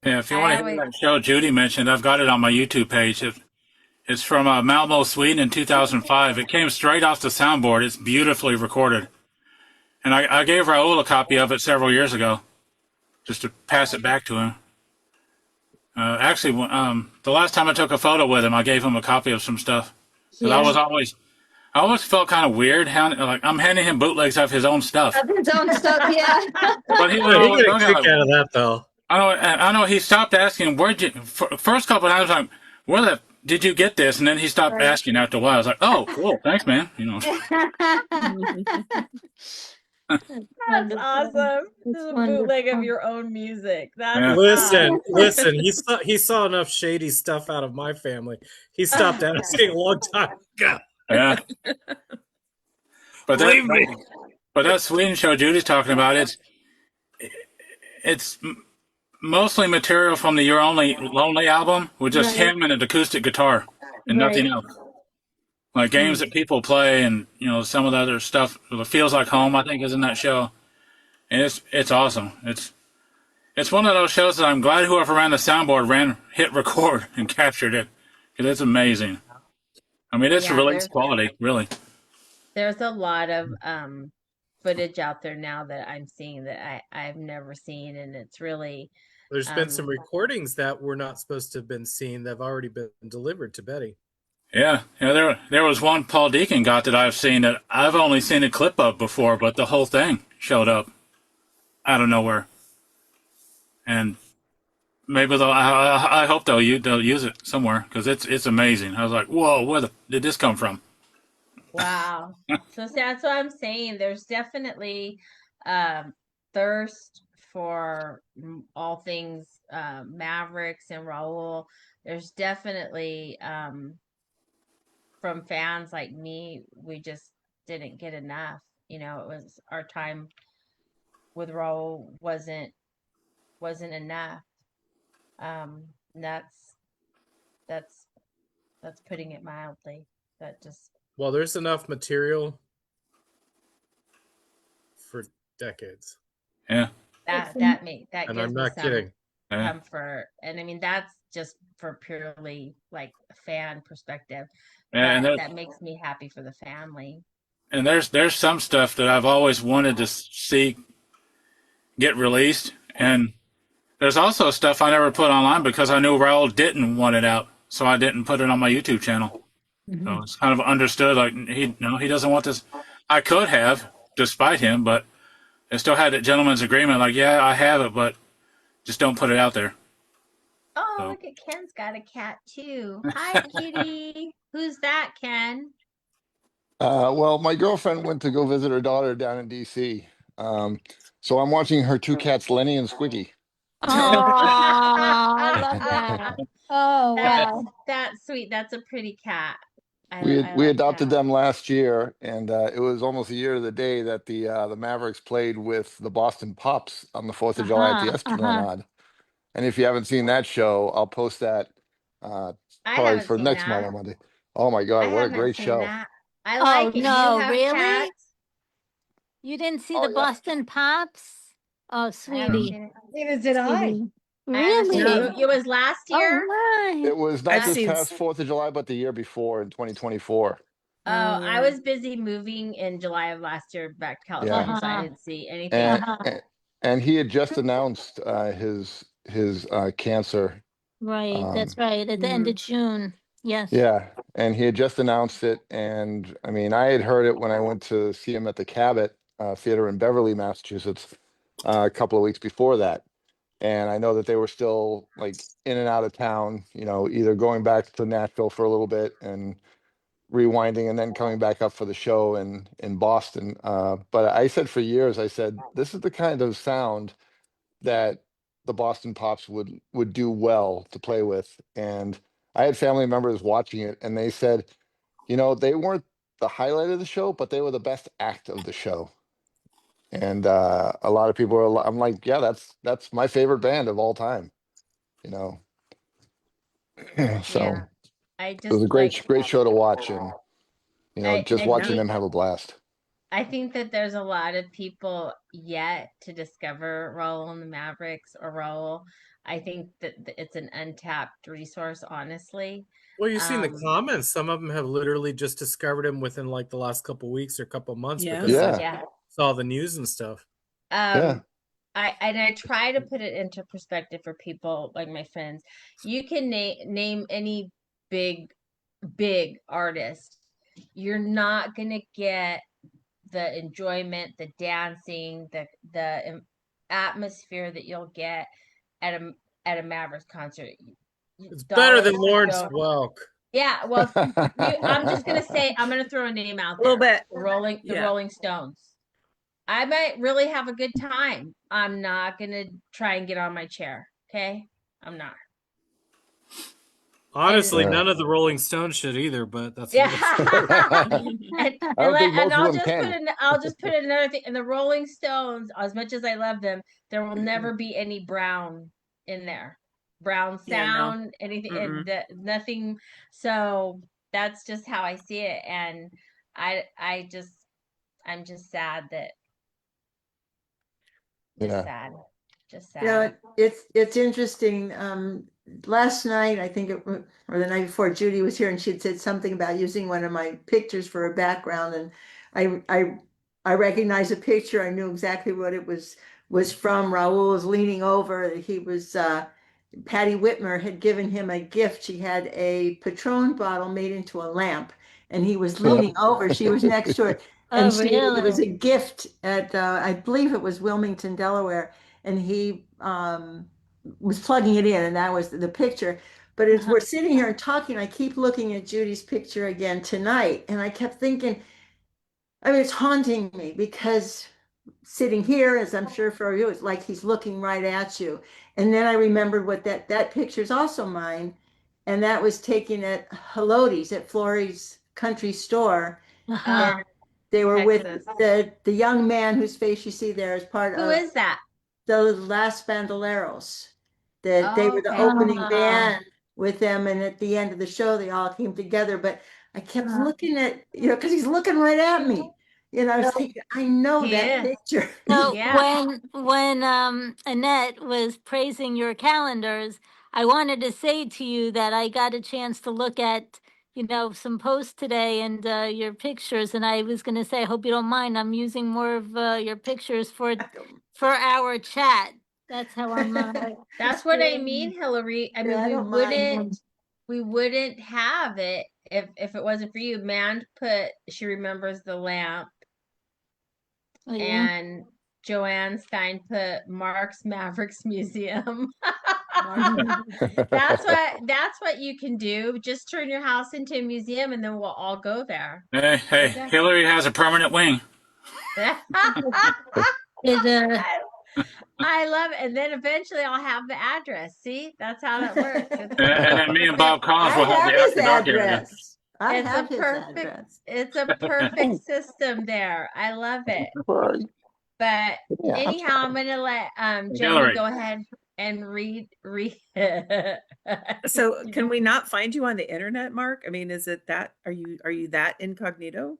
Yeah, if you I want to always- hear that show Judy mentioned, I've got it on my YouTube page. It's from Malmo, Sweden in 2005. It came straight off the soundboard. It's beautifully recorded. And I gave Raul a copy of it several years ago, just to pass it back to him. Actually, the last time I took a photo with him, I gave him a copy of some stuff. Because I always felt kind of weird, like I'm handing him bootlegs of his own stuff. Of his own stuff, yeah. But he He would always got look a at kick it. out of that, though. I know. He stopped asking, "Where'd you?" First couple of times, like, "Where did you get this?" And then he stopped asking after a while. I was like, "Oh, cool, thanks, man." That's awesome. This is a bootleg of your own music. That's Yeah. Listen. He saw enough shady stuff out of my family. He stopped asking a long time ago. Yeah. But Believe me. that Sweden show Judy's talking about, it's mostly material from the You're Only Lonely album with just Right. him and an acoustic guitar and nothing else. Like games that people play, and some of the other stuff. It Feels Like Home, I think, is in that show, and it's awesome. It's one of those shows that I'm glad whoever ran the soundboard hit record and captured it, because it's amazing. I mean, it's release quality, really. There's a lot of footage out there now that I'm seeing that I've never seen, and it's really There's been some recordings that were not supposed to have been seen that have already been delivered to Betty. Yeah. There was one Paul Deacon got that I've seen that I've only seen a clip of before, but the whole thing showed up out of nowhere. And maybe I hope they'll use it somewhere, because it's amazing. I was like, whoa, where did this come from? wow. So that's what I'm saying. There's definitely thirst for all things Mavericks and Raul. There's definitely from fans like me, we just didn't get enough. You know, it was our time with Raul wasn't enough. Um, that's that's that's putting it mildly. That just Well, there's enough material for decades. Yeah. that And gives I'm me not some kidding. Yeah. comfort. And I mean, that's just for purely like a fan perspective, And but there, that makes me happy for the family. and there's some stuff that I've always wanted to see get released, and there's also stuff I never put online because I knew Raul didn't want it out, so I didn't put it on my YouTube channel. So it's kind of understood, like he doesn't want this. I could have, despite him, but I still had that gentleman's agreement. Like, yeah, I have it, but just don't put it out there. Oh, So look at Ken's got a cat too. Hi, kitty. Who's that, Ken? Well, my girlfriend went to go visit her daughter down in DC. So I'm watching her two cats, Lenny and Squiggy. Oh, I love that. Oh, That's wow. that's sweet. That's a pretty cat. I We like adopted that. them last year, and it was almost a year to the day that the Mavericks played with the Boston Pops on the Fourth of July at the Uh-huh, uh-huh. Esplanade. And if you haven't seen that show, I'll post that I probably haven't for seen next that. Malo Monday. Oh my I God, what a haven't great seen show! that. I Oh, like it. You no, have really? cats? You didn't see Oh the yeah, Boston Pops? Oh, I haven't sweetie, seen it. Neither did I. sweetie. I haven't seen it. Really? No, It was last Oh, year? my. it was not I've Last this seen. past Fourth of July, but the year before in 2024. Oh, I Yeah. was busy moving in July of last year back to Yeah, California, so I Uh-huh, didn't see anything. and uh-huh. and he had just announced his cancer. Right, that's Um, right, at the end of Mhm. June. Yes. yeah, and he had just announced it, and I mean, I had heard it when I went to see him at the Cabot Theater in Beverly, Massachusetts, a couple of weeks before that. And I know that they were still like in and out of town, you know, either going back to Nashville for a little bit and rewinding and then coming back up for the show in Boston. But I said for years, I said, this is the kind of sound that the Boston Pops would do well to play with. And I had family members watching it, and they said, you know, they weren't the highlight of the show, but they were the best act of the show. And a lot of people are. I'm like, yeah, that's my favorite band of all time. You know, so Yeah. I it was just a like great show to watch, and just I watching think them have a blast. I think that there's a lot of people yet to discover Raul and the Mavericks or Raul. I think that it's an untapped resource, honestly. Well, you've seen the Um, comments. Some of them have literally just discovered him within like the last couple weeks or couple months Yeah. because they Yeah, yeah. saw the news and stuff. yeah, Um, I try to put it into perspective for people like my friends. You can name any big artist. You're not gonna get the enjoyment, the dancing, the atmosphere that you'll get at a Mavericks concert. It's better Dollars than to Lawrence go. Welk. Yeah, well, I'm just gonna say I'm gonna throw a name out A little there. bit. The Yeah. Rolling Stones. I might really have a good time. I'm not gonna try and get on my chair. Okay, I'm not. And Honestly, yeah. none of the Rolling Stones should either, but that's yeah, another and I don't think and most of them can. I'll just put another thing. And the Rolling Stones, as much as I love them, there will never be any Brown in there. Brown Yeah. No. sound, anything, Mm-mm. nothing. So that's just how I see it, and I just I'm just sad that just Yeah, sad, just Yeah, sad. it's interesting. Last night, I think or the night before, Judy was here and she had said something about using one of my pictures for a background, and I recognized the picture. I knew exactly what it was from. Raul was leaning over. He was Patty Whitmer had given him a gift. She had a Patron bottle made into a lamp, and he was yeah. leaning over. She was next to it, and Oh, it was really? a gift at I believe it was Wilmington, Delaware, and he was plugging it in, and that was the picture. But as Uh-huh. we're sitting here and talking, I keep looking at Judy's picture again tonight, and I kept thinking, I mean, it's haunting me because sitting here, as I'm sure for you, it's like he's looking right at you. And then I remembered what that picture is also mine, and that was taken at Halodi's at Florrie's country store. Uh-huh. They were with Texas. the young man whose face you see there as part Who of is that? the Last Bandoleros. That they Oh, were the okay. opening Ah. band with them, and at the end of the show, they all came together. But I kept looking at, because he's looking right at me. I was thinking, I know He that is. picture. So Yeah. when Annette was praising your calendars, I wanted to say to you that I got a chance to look at, some posts today and your pictures, and I was going to say, I hope you don't mind. I'm using more of your pictures for our chat. That's how I'm. That's what I mean, Hillary. I mean, Yeah, I we don't mind. wouldn't have it if it wasn't for you. Mand put she remembers the lamp, Oh, yeah. and Joanne Stein put Mark's Mavericks Museum. That's what you can do. Just turn your house into a museum, and then we'll all go there. Hey, Okay. Hillary has a permanent wing. It, I love it. And then eventually I'll have the address. See, that's how that works. And then me and Bob Collins I will have have the his after dark area. address. I It's a have his perfect address. it's a perfect system there. I love it. But Yeah, anyhow, I'm gonna let Joni Hillary. go ahead and read. So can we not find you on the internet, Mark? I mean, is it that, are you that incognito?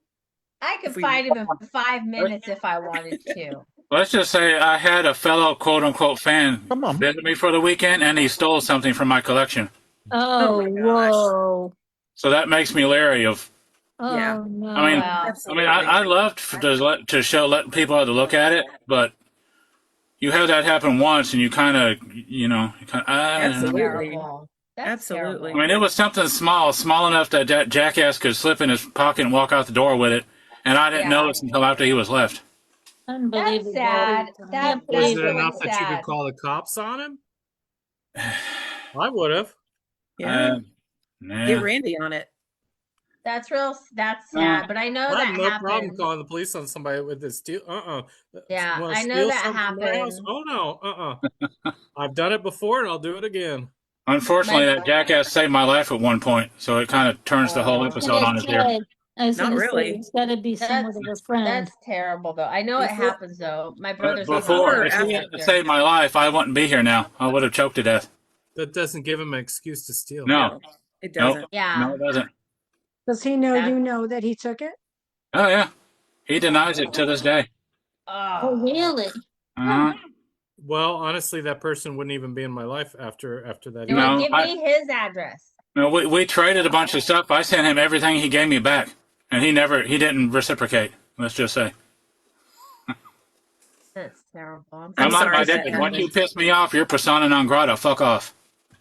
I could If we- find him in 5 minutes if I wanted to. Let's just say I had a fellow quote unquote fan Come on. visit me for the weekend and he stole something from my collection. oh, my gosh. whoa. So that makes me leery of. Oh, Yeah. no. I mean, Well, Absolutely. I love let people have to look at it, but you have that happen once and you kind of, that's Absolutely. terrible. That's Absolutely. I terrible. mean, it was something small enough that that jackass could slip in his pocket and walk out the door with it, and I didn't Yeah. notice until after he was left. That's Unbelievable. sad. Can't Was believe That's it it. really enough that you sad. could call the cops on him? I would have. Yeah. Nah. Get Randy on it. That's No. sad. But I know I that have no problem happens. calling the police on somebody with this steal. Yeah, Want to I know steal that something from my house? happens. Oh no. I've done it before, and I'll do it again. Unfortunately, My that jackass saved my life at one point, so it kind of turns the whole Oh. episode on its ear. I was Not going to say, really. it's got to be somewhat That's of a friend. that's terrible though. I know it Before- happens though. My But brother's a before, hospital if he hadn't doctor. saved my life, I wouldn't be here now. I would have choked to death. That doesn't give him an excuse to steal. No, It nope, doesn't. Yeah. no, it doesn't. Does he know That- you know that he took it? Oh yeah, he denies it to this day. Oh, Oh. really? Uh-huh. Well, honestly, that person wouldn't even be in my life after that. You want No, to give me his address? No, we traded a bunch of stuff. I sent him everything he gave me back, and he didn't reciprocate. Let's just say. That's terrible. I'm I'm not sorry my that dad. Once you happened. piss me off, you're persona non grata. Fuck off.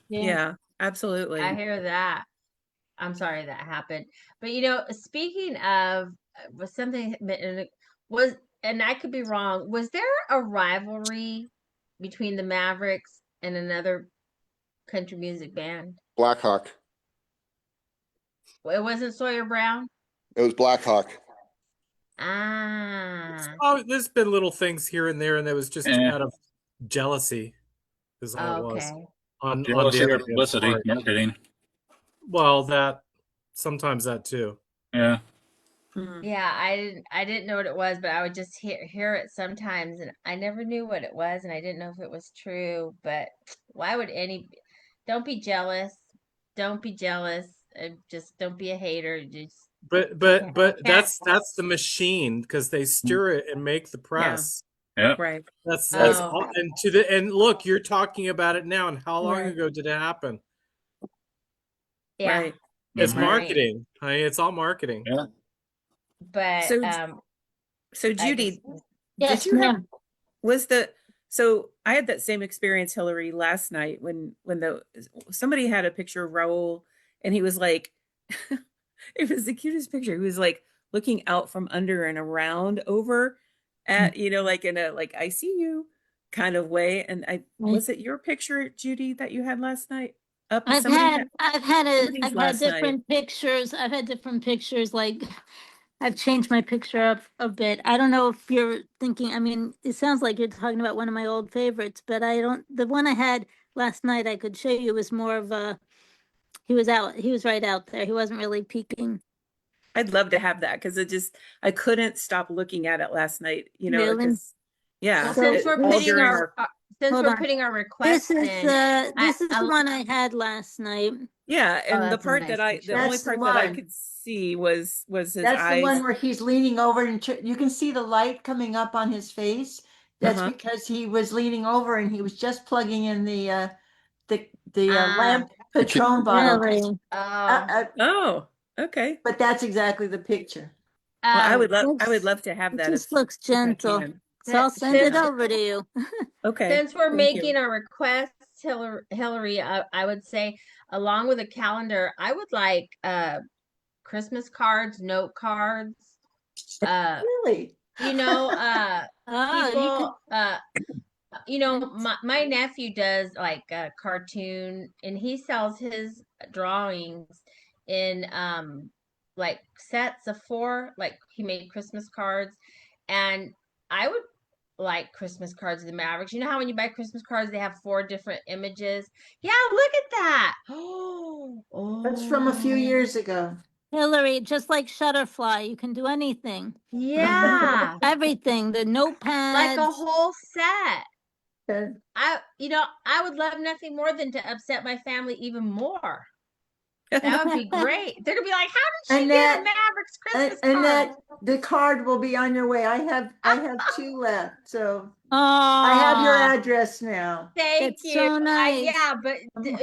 Yeah, absolutely. I hear that. I'm sorry that happened. But speaking of was something was, and I could be wrong, was there a rivalry between the Mavericks and another country music band? Blackhawk. It wasn't Sawyer Brown? It was Blackhawk. Ah. Oh, there's been little things here and there, and that was just Yeah. out of jealousy, is all it was. Okay. On Jealousy the or other publicity, part. marketing. Well, sometimes that too. Yeah. Mhm. Yeah, I didn't know what it was, but I would just hear it sometimes, and I never knew what it was, and I didn't know if it was true. But why would don't be jealous. Don't be jealous. Just don't be a hater. Just But that's the machine, because they stir it and make the press. Yeah. Right. That's Oh. all. And look, you're talking about it now, and how long Right. ago did it happen? yeah. Right. It's You're right. marketing. It's all marketing. Yeah. But So I Judy, just- Yes, did you have, ma'am. so I had that same experience, Hillary, last night when somebody had a picture of Raul and he was like, it was the cutest picture. He was like looking out from under and around over at, like in a, like, I see you kind of way. And was it your picture, Judy, that you had last night? Up? I've Somebody had somebody's I've had last night. different pictures. I've had different pictures. Like I've changed my picture up a bit. I don't know if you're thinking, I mean, it sounds like you're talking about one of my old favorites, but I don't, the one I had last night I could show you was more of a, he was right out there. He wasn't really peeking. I'd love to have that because I couldn't stop looking at it last night, Really? because, yeah, Well, So since we're all putting during our, since hold we're on. putting our This requests is in, this is the I- one I had last night. yeah, Oh, and the that's a part nice that the picture. only That's the part that I one. could see was his That's the eyes. one where he's leaning over and you can see the light coming up on his face. That's Uh-huh. because he was leaning over and he was just plugging in the Ah, lamp Patron bottle. Really? oh, Oh, okay. But that's exactly the picture. Well, I would Looks- love to have It that just if looks if I gentle. can. So I'll send it since over to you. Okay. since we're Thank making you. our requests, Hillary, I would say along with a calendar, I would like Christmas cards, note cards, uh, Really? you know, Oh, you could, people, my nephew does like a cartoon and he sells his drawings in like sets of four, like he made Christmas cards. And I would like Christmas cards of the Mavericks. You know how when you buy Christmas cards they have four different images? Yeah, look at that. That's from a few Oh, years ago. Hillary, just like Shutterfly, you can do anything. yeah. Everything, the Like a notepads. whole set. Okay. I would love nothing more than to upset my family even more. That would be great. They're gonna be like, "How did she And get a that Mavericks Christmas and card?" that the card will be on your way. I have two left, so I have your Oh, address now. Thank that's you. so nice. Yeah, but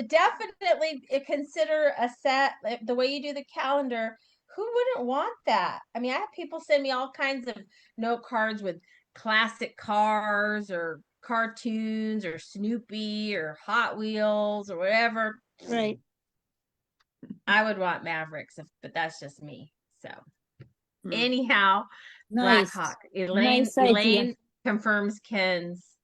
definitely consider a set the way you do the calendar. Who wouldn't want that? I mean, I have people send me all kinds of note cards with classic cars or cartoons or Snoopy or Hot Wheels or whatever. Right. I would want Mavericks, but that's just me. So Hmm. anyhow, Nice. Blackhawk. Elaine Nice idea. Elaine confirms Ken's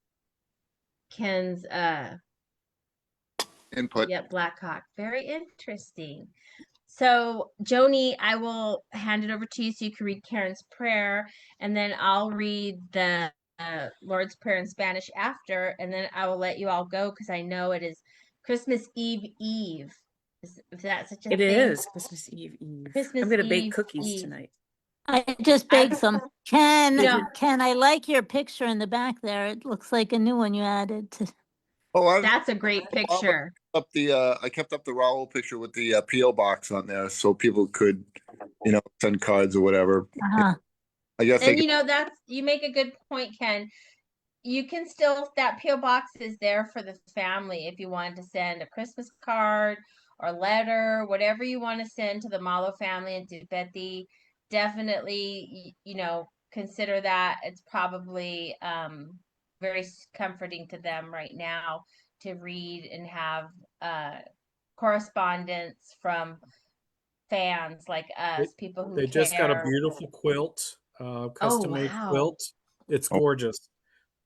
Input. yep, Blackhawk. Very interesting. So Joni, I will hand it over to you so you can read Karen's prayer, and then I'll read the Lord's Prayer in Spanish after, and then I will let you all go because I know it is Christmas Eve Eve. Is that such a It thing? is Christmas Eve Eve. Christmas I'm gonna bake Eve cookies Eve. tonight. I just baked some. Ken, You know, Ken, I like your picture in the back there. It looks like a new one you added to. Oh, I that's a great picture. I kept up the Raul picture with the PO box on there so people could, send cards or whatever. Uh-huh. I guess they And you make a good point, Ken. You can still, that PO box is there for the family if you wanted to send a Christmas card or letter, whatever you want to send to the Malo family and to Betty. Definitely, consider that. It's probably very comforting to them right now to read and have correspondence from fans like us, people who They just got a care. beautiful quilt, Oh, custom made wow. quilt. It's gorgeous.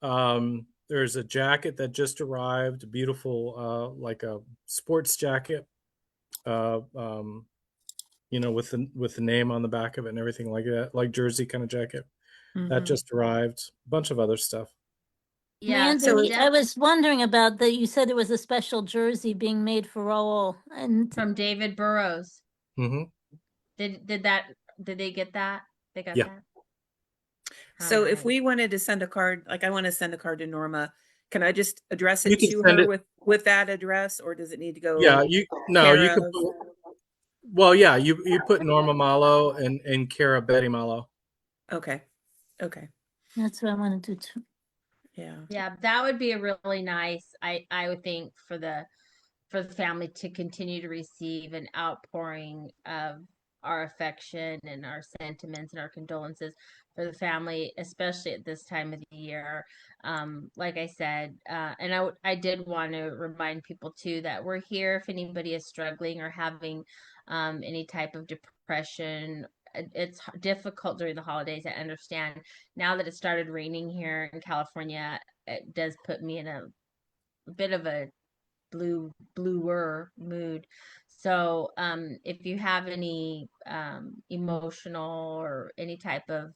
There's a jacket that just arrived, beautiful, like a sports jacket, uh, um, with the name on the back of it and everything like that, like jersey kind of jacket. That Mhm. just arrived. A bunch of other stuff. Yeah, Amanda, so I was wondering about that. You said there was a special jersey being made for Raul, and from David Burrows. Hmm. Did they get that? They got Yeah. that? So if Alright. we wanted to send a card, like I want to send a card to Norma, can I just address You it can to send her it. with that address, or does it need to go Yeah, you care can of? well, yeah, you put Norma Malo and Kara Betty Malo. Okay. Okay. that's what I want to do too. Yeah. Yeah, that would be a really nice, I would think, for the family to continue to receive an outpouring of our affection and our sentiments and our condolences for the family, especially at this time of the year. Like I said, and I did want to remind people too that we're here if anybody is struggling or having any type of depression. It's difficult during the holidays. I understand. Now that it started raining here in California, it does put me in a bit of a bluer mood. So if you have any emotional or any type of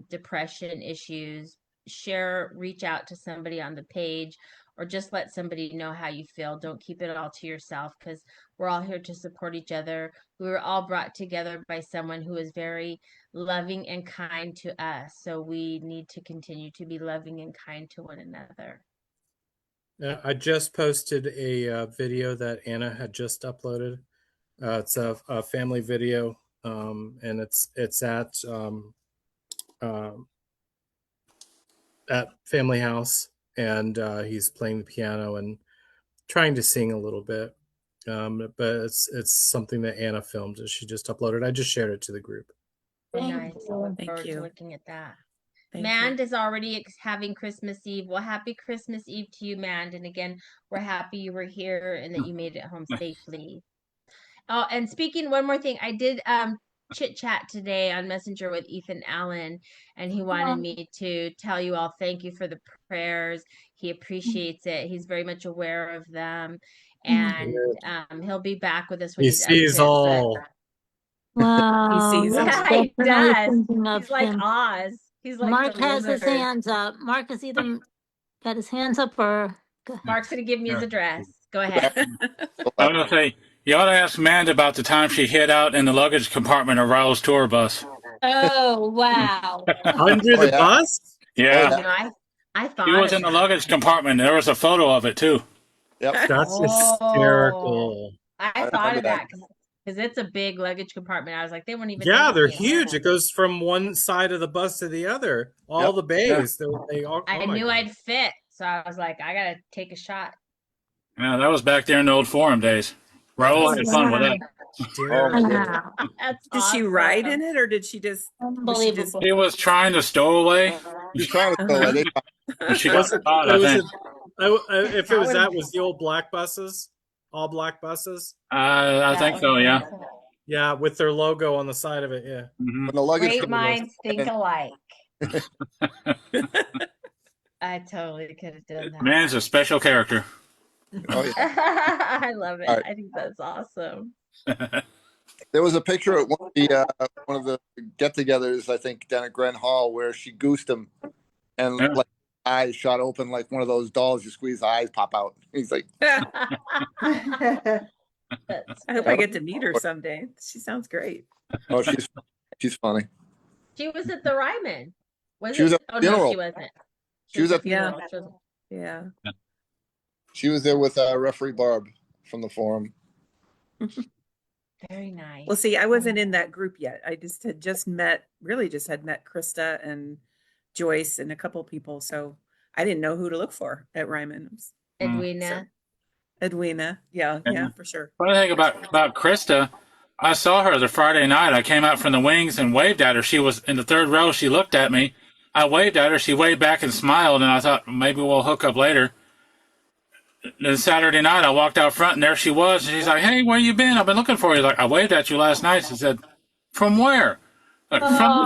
depression issues, reach out to somebody on the page, or just let somebody know how you feel. Don't keep it all to yourself, because we're all here to support each other. We were all brought together by someone who is very loving and kind to us. So we need to continue to be loving and kind to one another. I just posted a video that Anna had just uploaded. It's a family video, and it's at family house, and he's playing the piano and trying to sing a little bit. But it's something that Anna filmed and she just uploaded. I just shared it to the group. Thank Nice. I you. look Thank forward to you. looking at that. Thank Mand you. is already having Christmas Eve. Well, happy Christmas Eve to you, Mand. And again, we're happy you were here and that you made it home safely. Oh, and speaking, one more thing, I did chit chat today on Messenger with Ethan Allen, and he wanted me to tell you all thank you for the prayers. He appreciates it. He's very much aware of them, and he'll be back with us when He he's sees unpit. all. Wow, He sees that's them. Yeah, he definitely does. thinking of He's like him. Oz. He's like Mark the has his wizard. hands up. Mark has either got his hands up or Mark's gonna give me his Yeah. address. Go ahead. I was gonna say, you ought to ask Amanda about the time she hid out in the luggage compartment of Raul's tour bus. oh wow. Under Oh the yeah. bus? Yeah, yeah. You know, I she thought was of in the that. luggage compartment. There was a photo of it too. Yep. That's Oh, hysterical. I I thought remember of that because it's a big luggage compartment. I was like, they won't even Yeah, notice they're me in there. huge. It goes from one side of the bus to the other. All Yep. the bays. They all. I Oh my knew God. I'd fit, so I was like, I gotta take a shot. Yeah, that was back there in the old forum days. Raul had fun with that. Oh my goodness. Wow. That's Did she awesome. ride in it, or did she just? Was she just? Unbelievable. He was trying to stow away, He's trying to go. Uh-huh. but she got Was it? caught, It I was think. if it was That that was the old black buses, all black buses. I think so, yeah. Yeah, with their logo on the side of it. Yeah. Hmm. When the luggage Great comes minds think in, alike. I totally could have done that. Man's a special character. oh yeah. I love it. All right. I think that's awesome. There was a picture at one of the get-togethers, I think, down at Grand Hall, where she goosed him, and Yeah. like eyes shot open like one of those dolls. You squeeze the eyes, pop out. He's like, I That's hope I good. get to meet her someday. She sounds great. oh, she's funny. She was at the Ryman. She was at the Oh no, funeral. she wasn't. She was at at the Yeah. funeral. She wasn't. Yeah. She was there with referee Barb from the forum. Very nice. Well, see, I wasn't in that group yet. I just had met Krista and Joyce and a couple people. So I didn't know who to look for at Ryman. Edwina. Edwina. Yeah, Yeah. for sure. Funny thing about Krista, I saw her the Friday night. I came out from the wings and waved at her. She was in the third row. She looked at me. I waved at her. She waved back and smiled, and I thought maybe we'll hook up later. Then Saturday night, I walked out front, and there she was. And she's like, "Hey, where you been? I've been looking for you." Like, I waved at you last night. She said, "From where?" Like, from the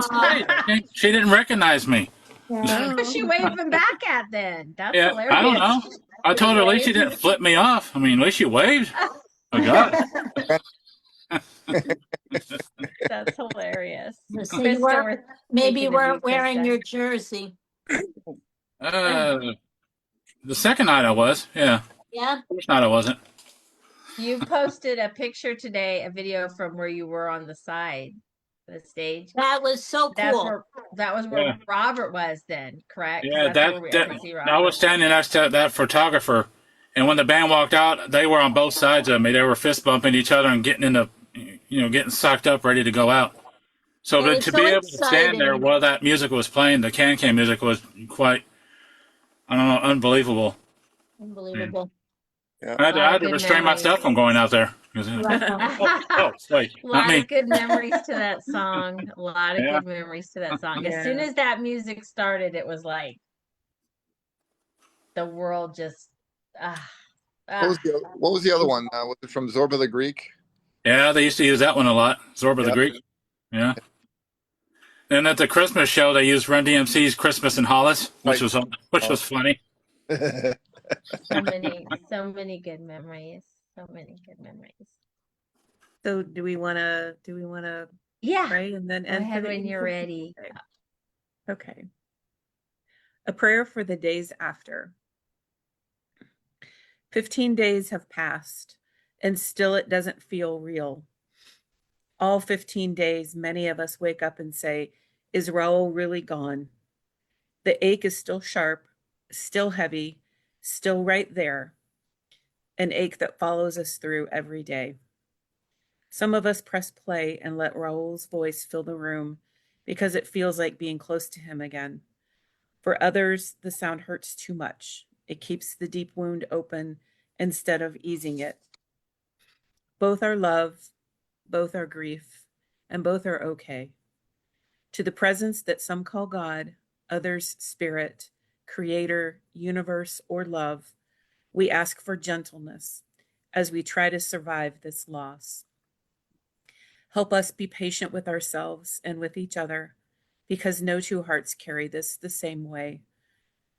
stage. She didn't recognize me. Who was she waving back at then? That's Yeah, hilarious. I don't know. I told her at least she didn't flip me off. I mean, at least she waved. Oh God. That's hilarious. So you weren't, maybe you thinking of you, weren't wearing Krista. your jersey. The second night I was. Yeah. Yeah. First night I wasn't. You posted a picture today, a video from where you were on the side of the stage. That was so That's cool. where Yeah. Robert was then, correct? 'Cause Yeah, that's where we ever see I was Robert. standing next to that photographer, and when the band walked out, they were on both sides of me. They were fist bumping each other and getting socked up, ready to go out. So Well, to it's be so able to stand there exciting. while that music was playing, the can music was quite, I don't know, unbelievable. Unbelievable. I had to Good restrain memories. myself from going out there. Wait, A not lot me. of good memories to that song. A lot of Yeah. good memories to that song. Yeah. As soon as that music started, it was like the world just What was the other one? Was it from Zorba the Greek? Yeah, they used to use that one a lot. Zorba the Yep. Greek. Yeah. And at the Christmas show, they used Run DMC's "Christmas in Hollis," which was funny. so many good memories. So many good memories. So do we want to Yeah. pray and then Go end for ahead the when you're evening? ready. Okay. A prayer for the days after. 15 days have passed, and still it doesn't feel real. All 15 days, many of us wake up and say, is Raul really gone? The ache is still sharp, still heavy, still right there, an ache that follows us through every day. Some of us press play and let Raul's voice fill the room because it feels like being close to him again. For others, the sound hurts too much. It keeps the deep wound open instead of easing it. Both are love, both are grief, and both are okay. To the presence that some call God, others spirit, creator, universe, or love, we ask for gentleness as we try to survive this loss. Help us be patient with ourselves and with each other, because no two hearts carry this the same way.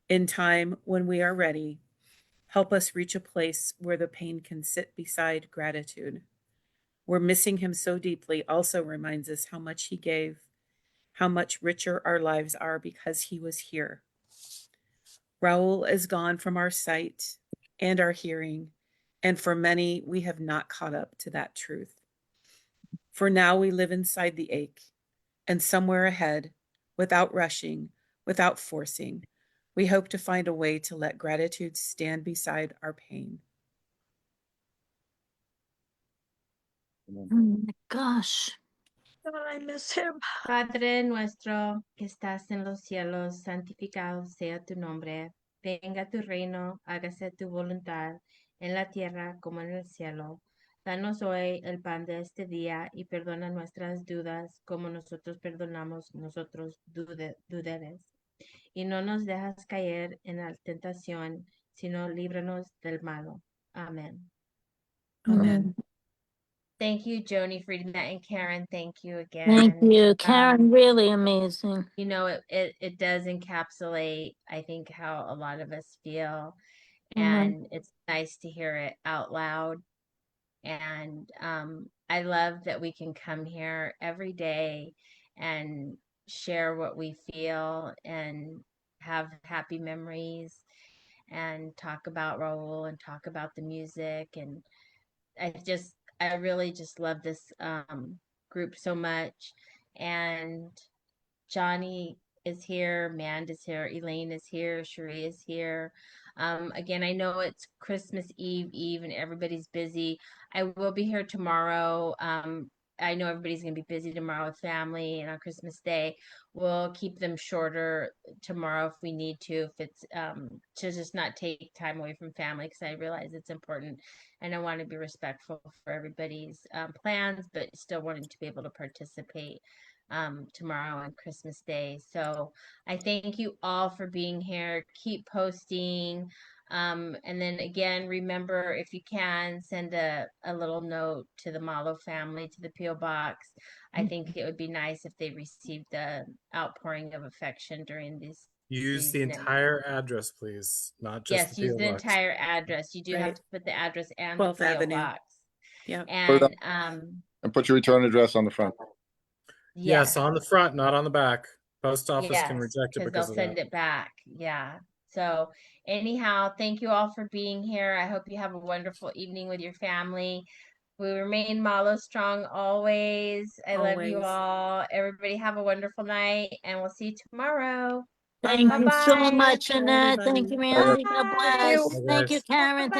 In time, when we are ready, help us reach a place where the pain can sit beside gratitude. Where missing him so deeply also reminds us how much he gave, how much richer our lives are because he was here. Raul is gone from our sight and our hearing, and for many, we have not caught up to that truth. For now, we live inside the ache, and somewhere ahead, without rushing, without forcing, we hope to find a way to let gratitude stand beside our pain. Oh my gosh. God, I miss him. Padre nuestro que estás en los cielos, santificado sea tu nombre. Venga tu reino, hágase tu voluntad en la tierra como en el cielo. Danos hoy el pan de este día y perdona nuestras dudas como nosotros perdonamos nosotros duderes. Y no nos dejas caer en la tentación, sino líbranos del malo. Amen. Amen. Thank you, Joni, for reading that. And Karen, thank you Thank again. you, Karen. Really amazing. You know, it does encapsulate, I think, how a lot of us feel. And it's nice to hear it out loud. And I love that we can come here every day and share what we feel and have happy memories and talk about Raul and talk about the music. And I really just love this group so much. And Johnny is here, Mand is here, Elaine is here, Cherie is here. Again, I know it's Christmas Eve, and everybody's busy. I will be here tomorrow. I know everybody's going to be busy tomorrow with family, and on Christmas Day, we'll keep them shorter tomorrow if we need to, if it's to just not take time away from family, because I realize it's important, and I want to be respectful for everybody's plans, but still wanting to be able to participate tomorrow on Christmas Day. So I thank you all for being here. Keep posting. And then again, remember, if you can, send a little note to the Malo family, to the P.O. Box. I think it would be nice if they received the outpouring of affection during these Use the season. entire address, please, not just Yes, the use PO the box. entire address. You do have Right. to put the address and 12th the P.O. Avenue. Box. Yep. And And put your return address on the front. Yes, yes. on the front, not on the back. Post office can Yes, reject it because they'll because of send that. it back. Yeah. So anyhow, thank you all for being here. I hope you have a wonderful evening with your family. We remain Malo Strong always. I love you Always. all. Everybody have a wonderful night, and we'll see you tomorrow. Thank you so Bye-bye. much, Bye, Annette. Thank everybody. you, Randy. God Bye. bless. Bye, Thank you, guys. Karen. Thank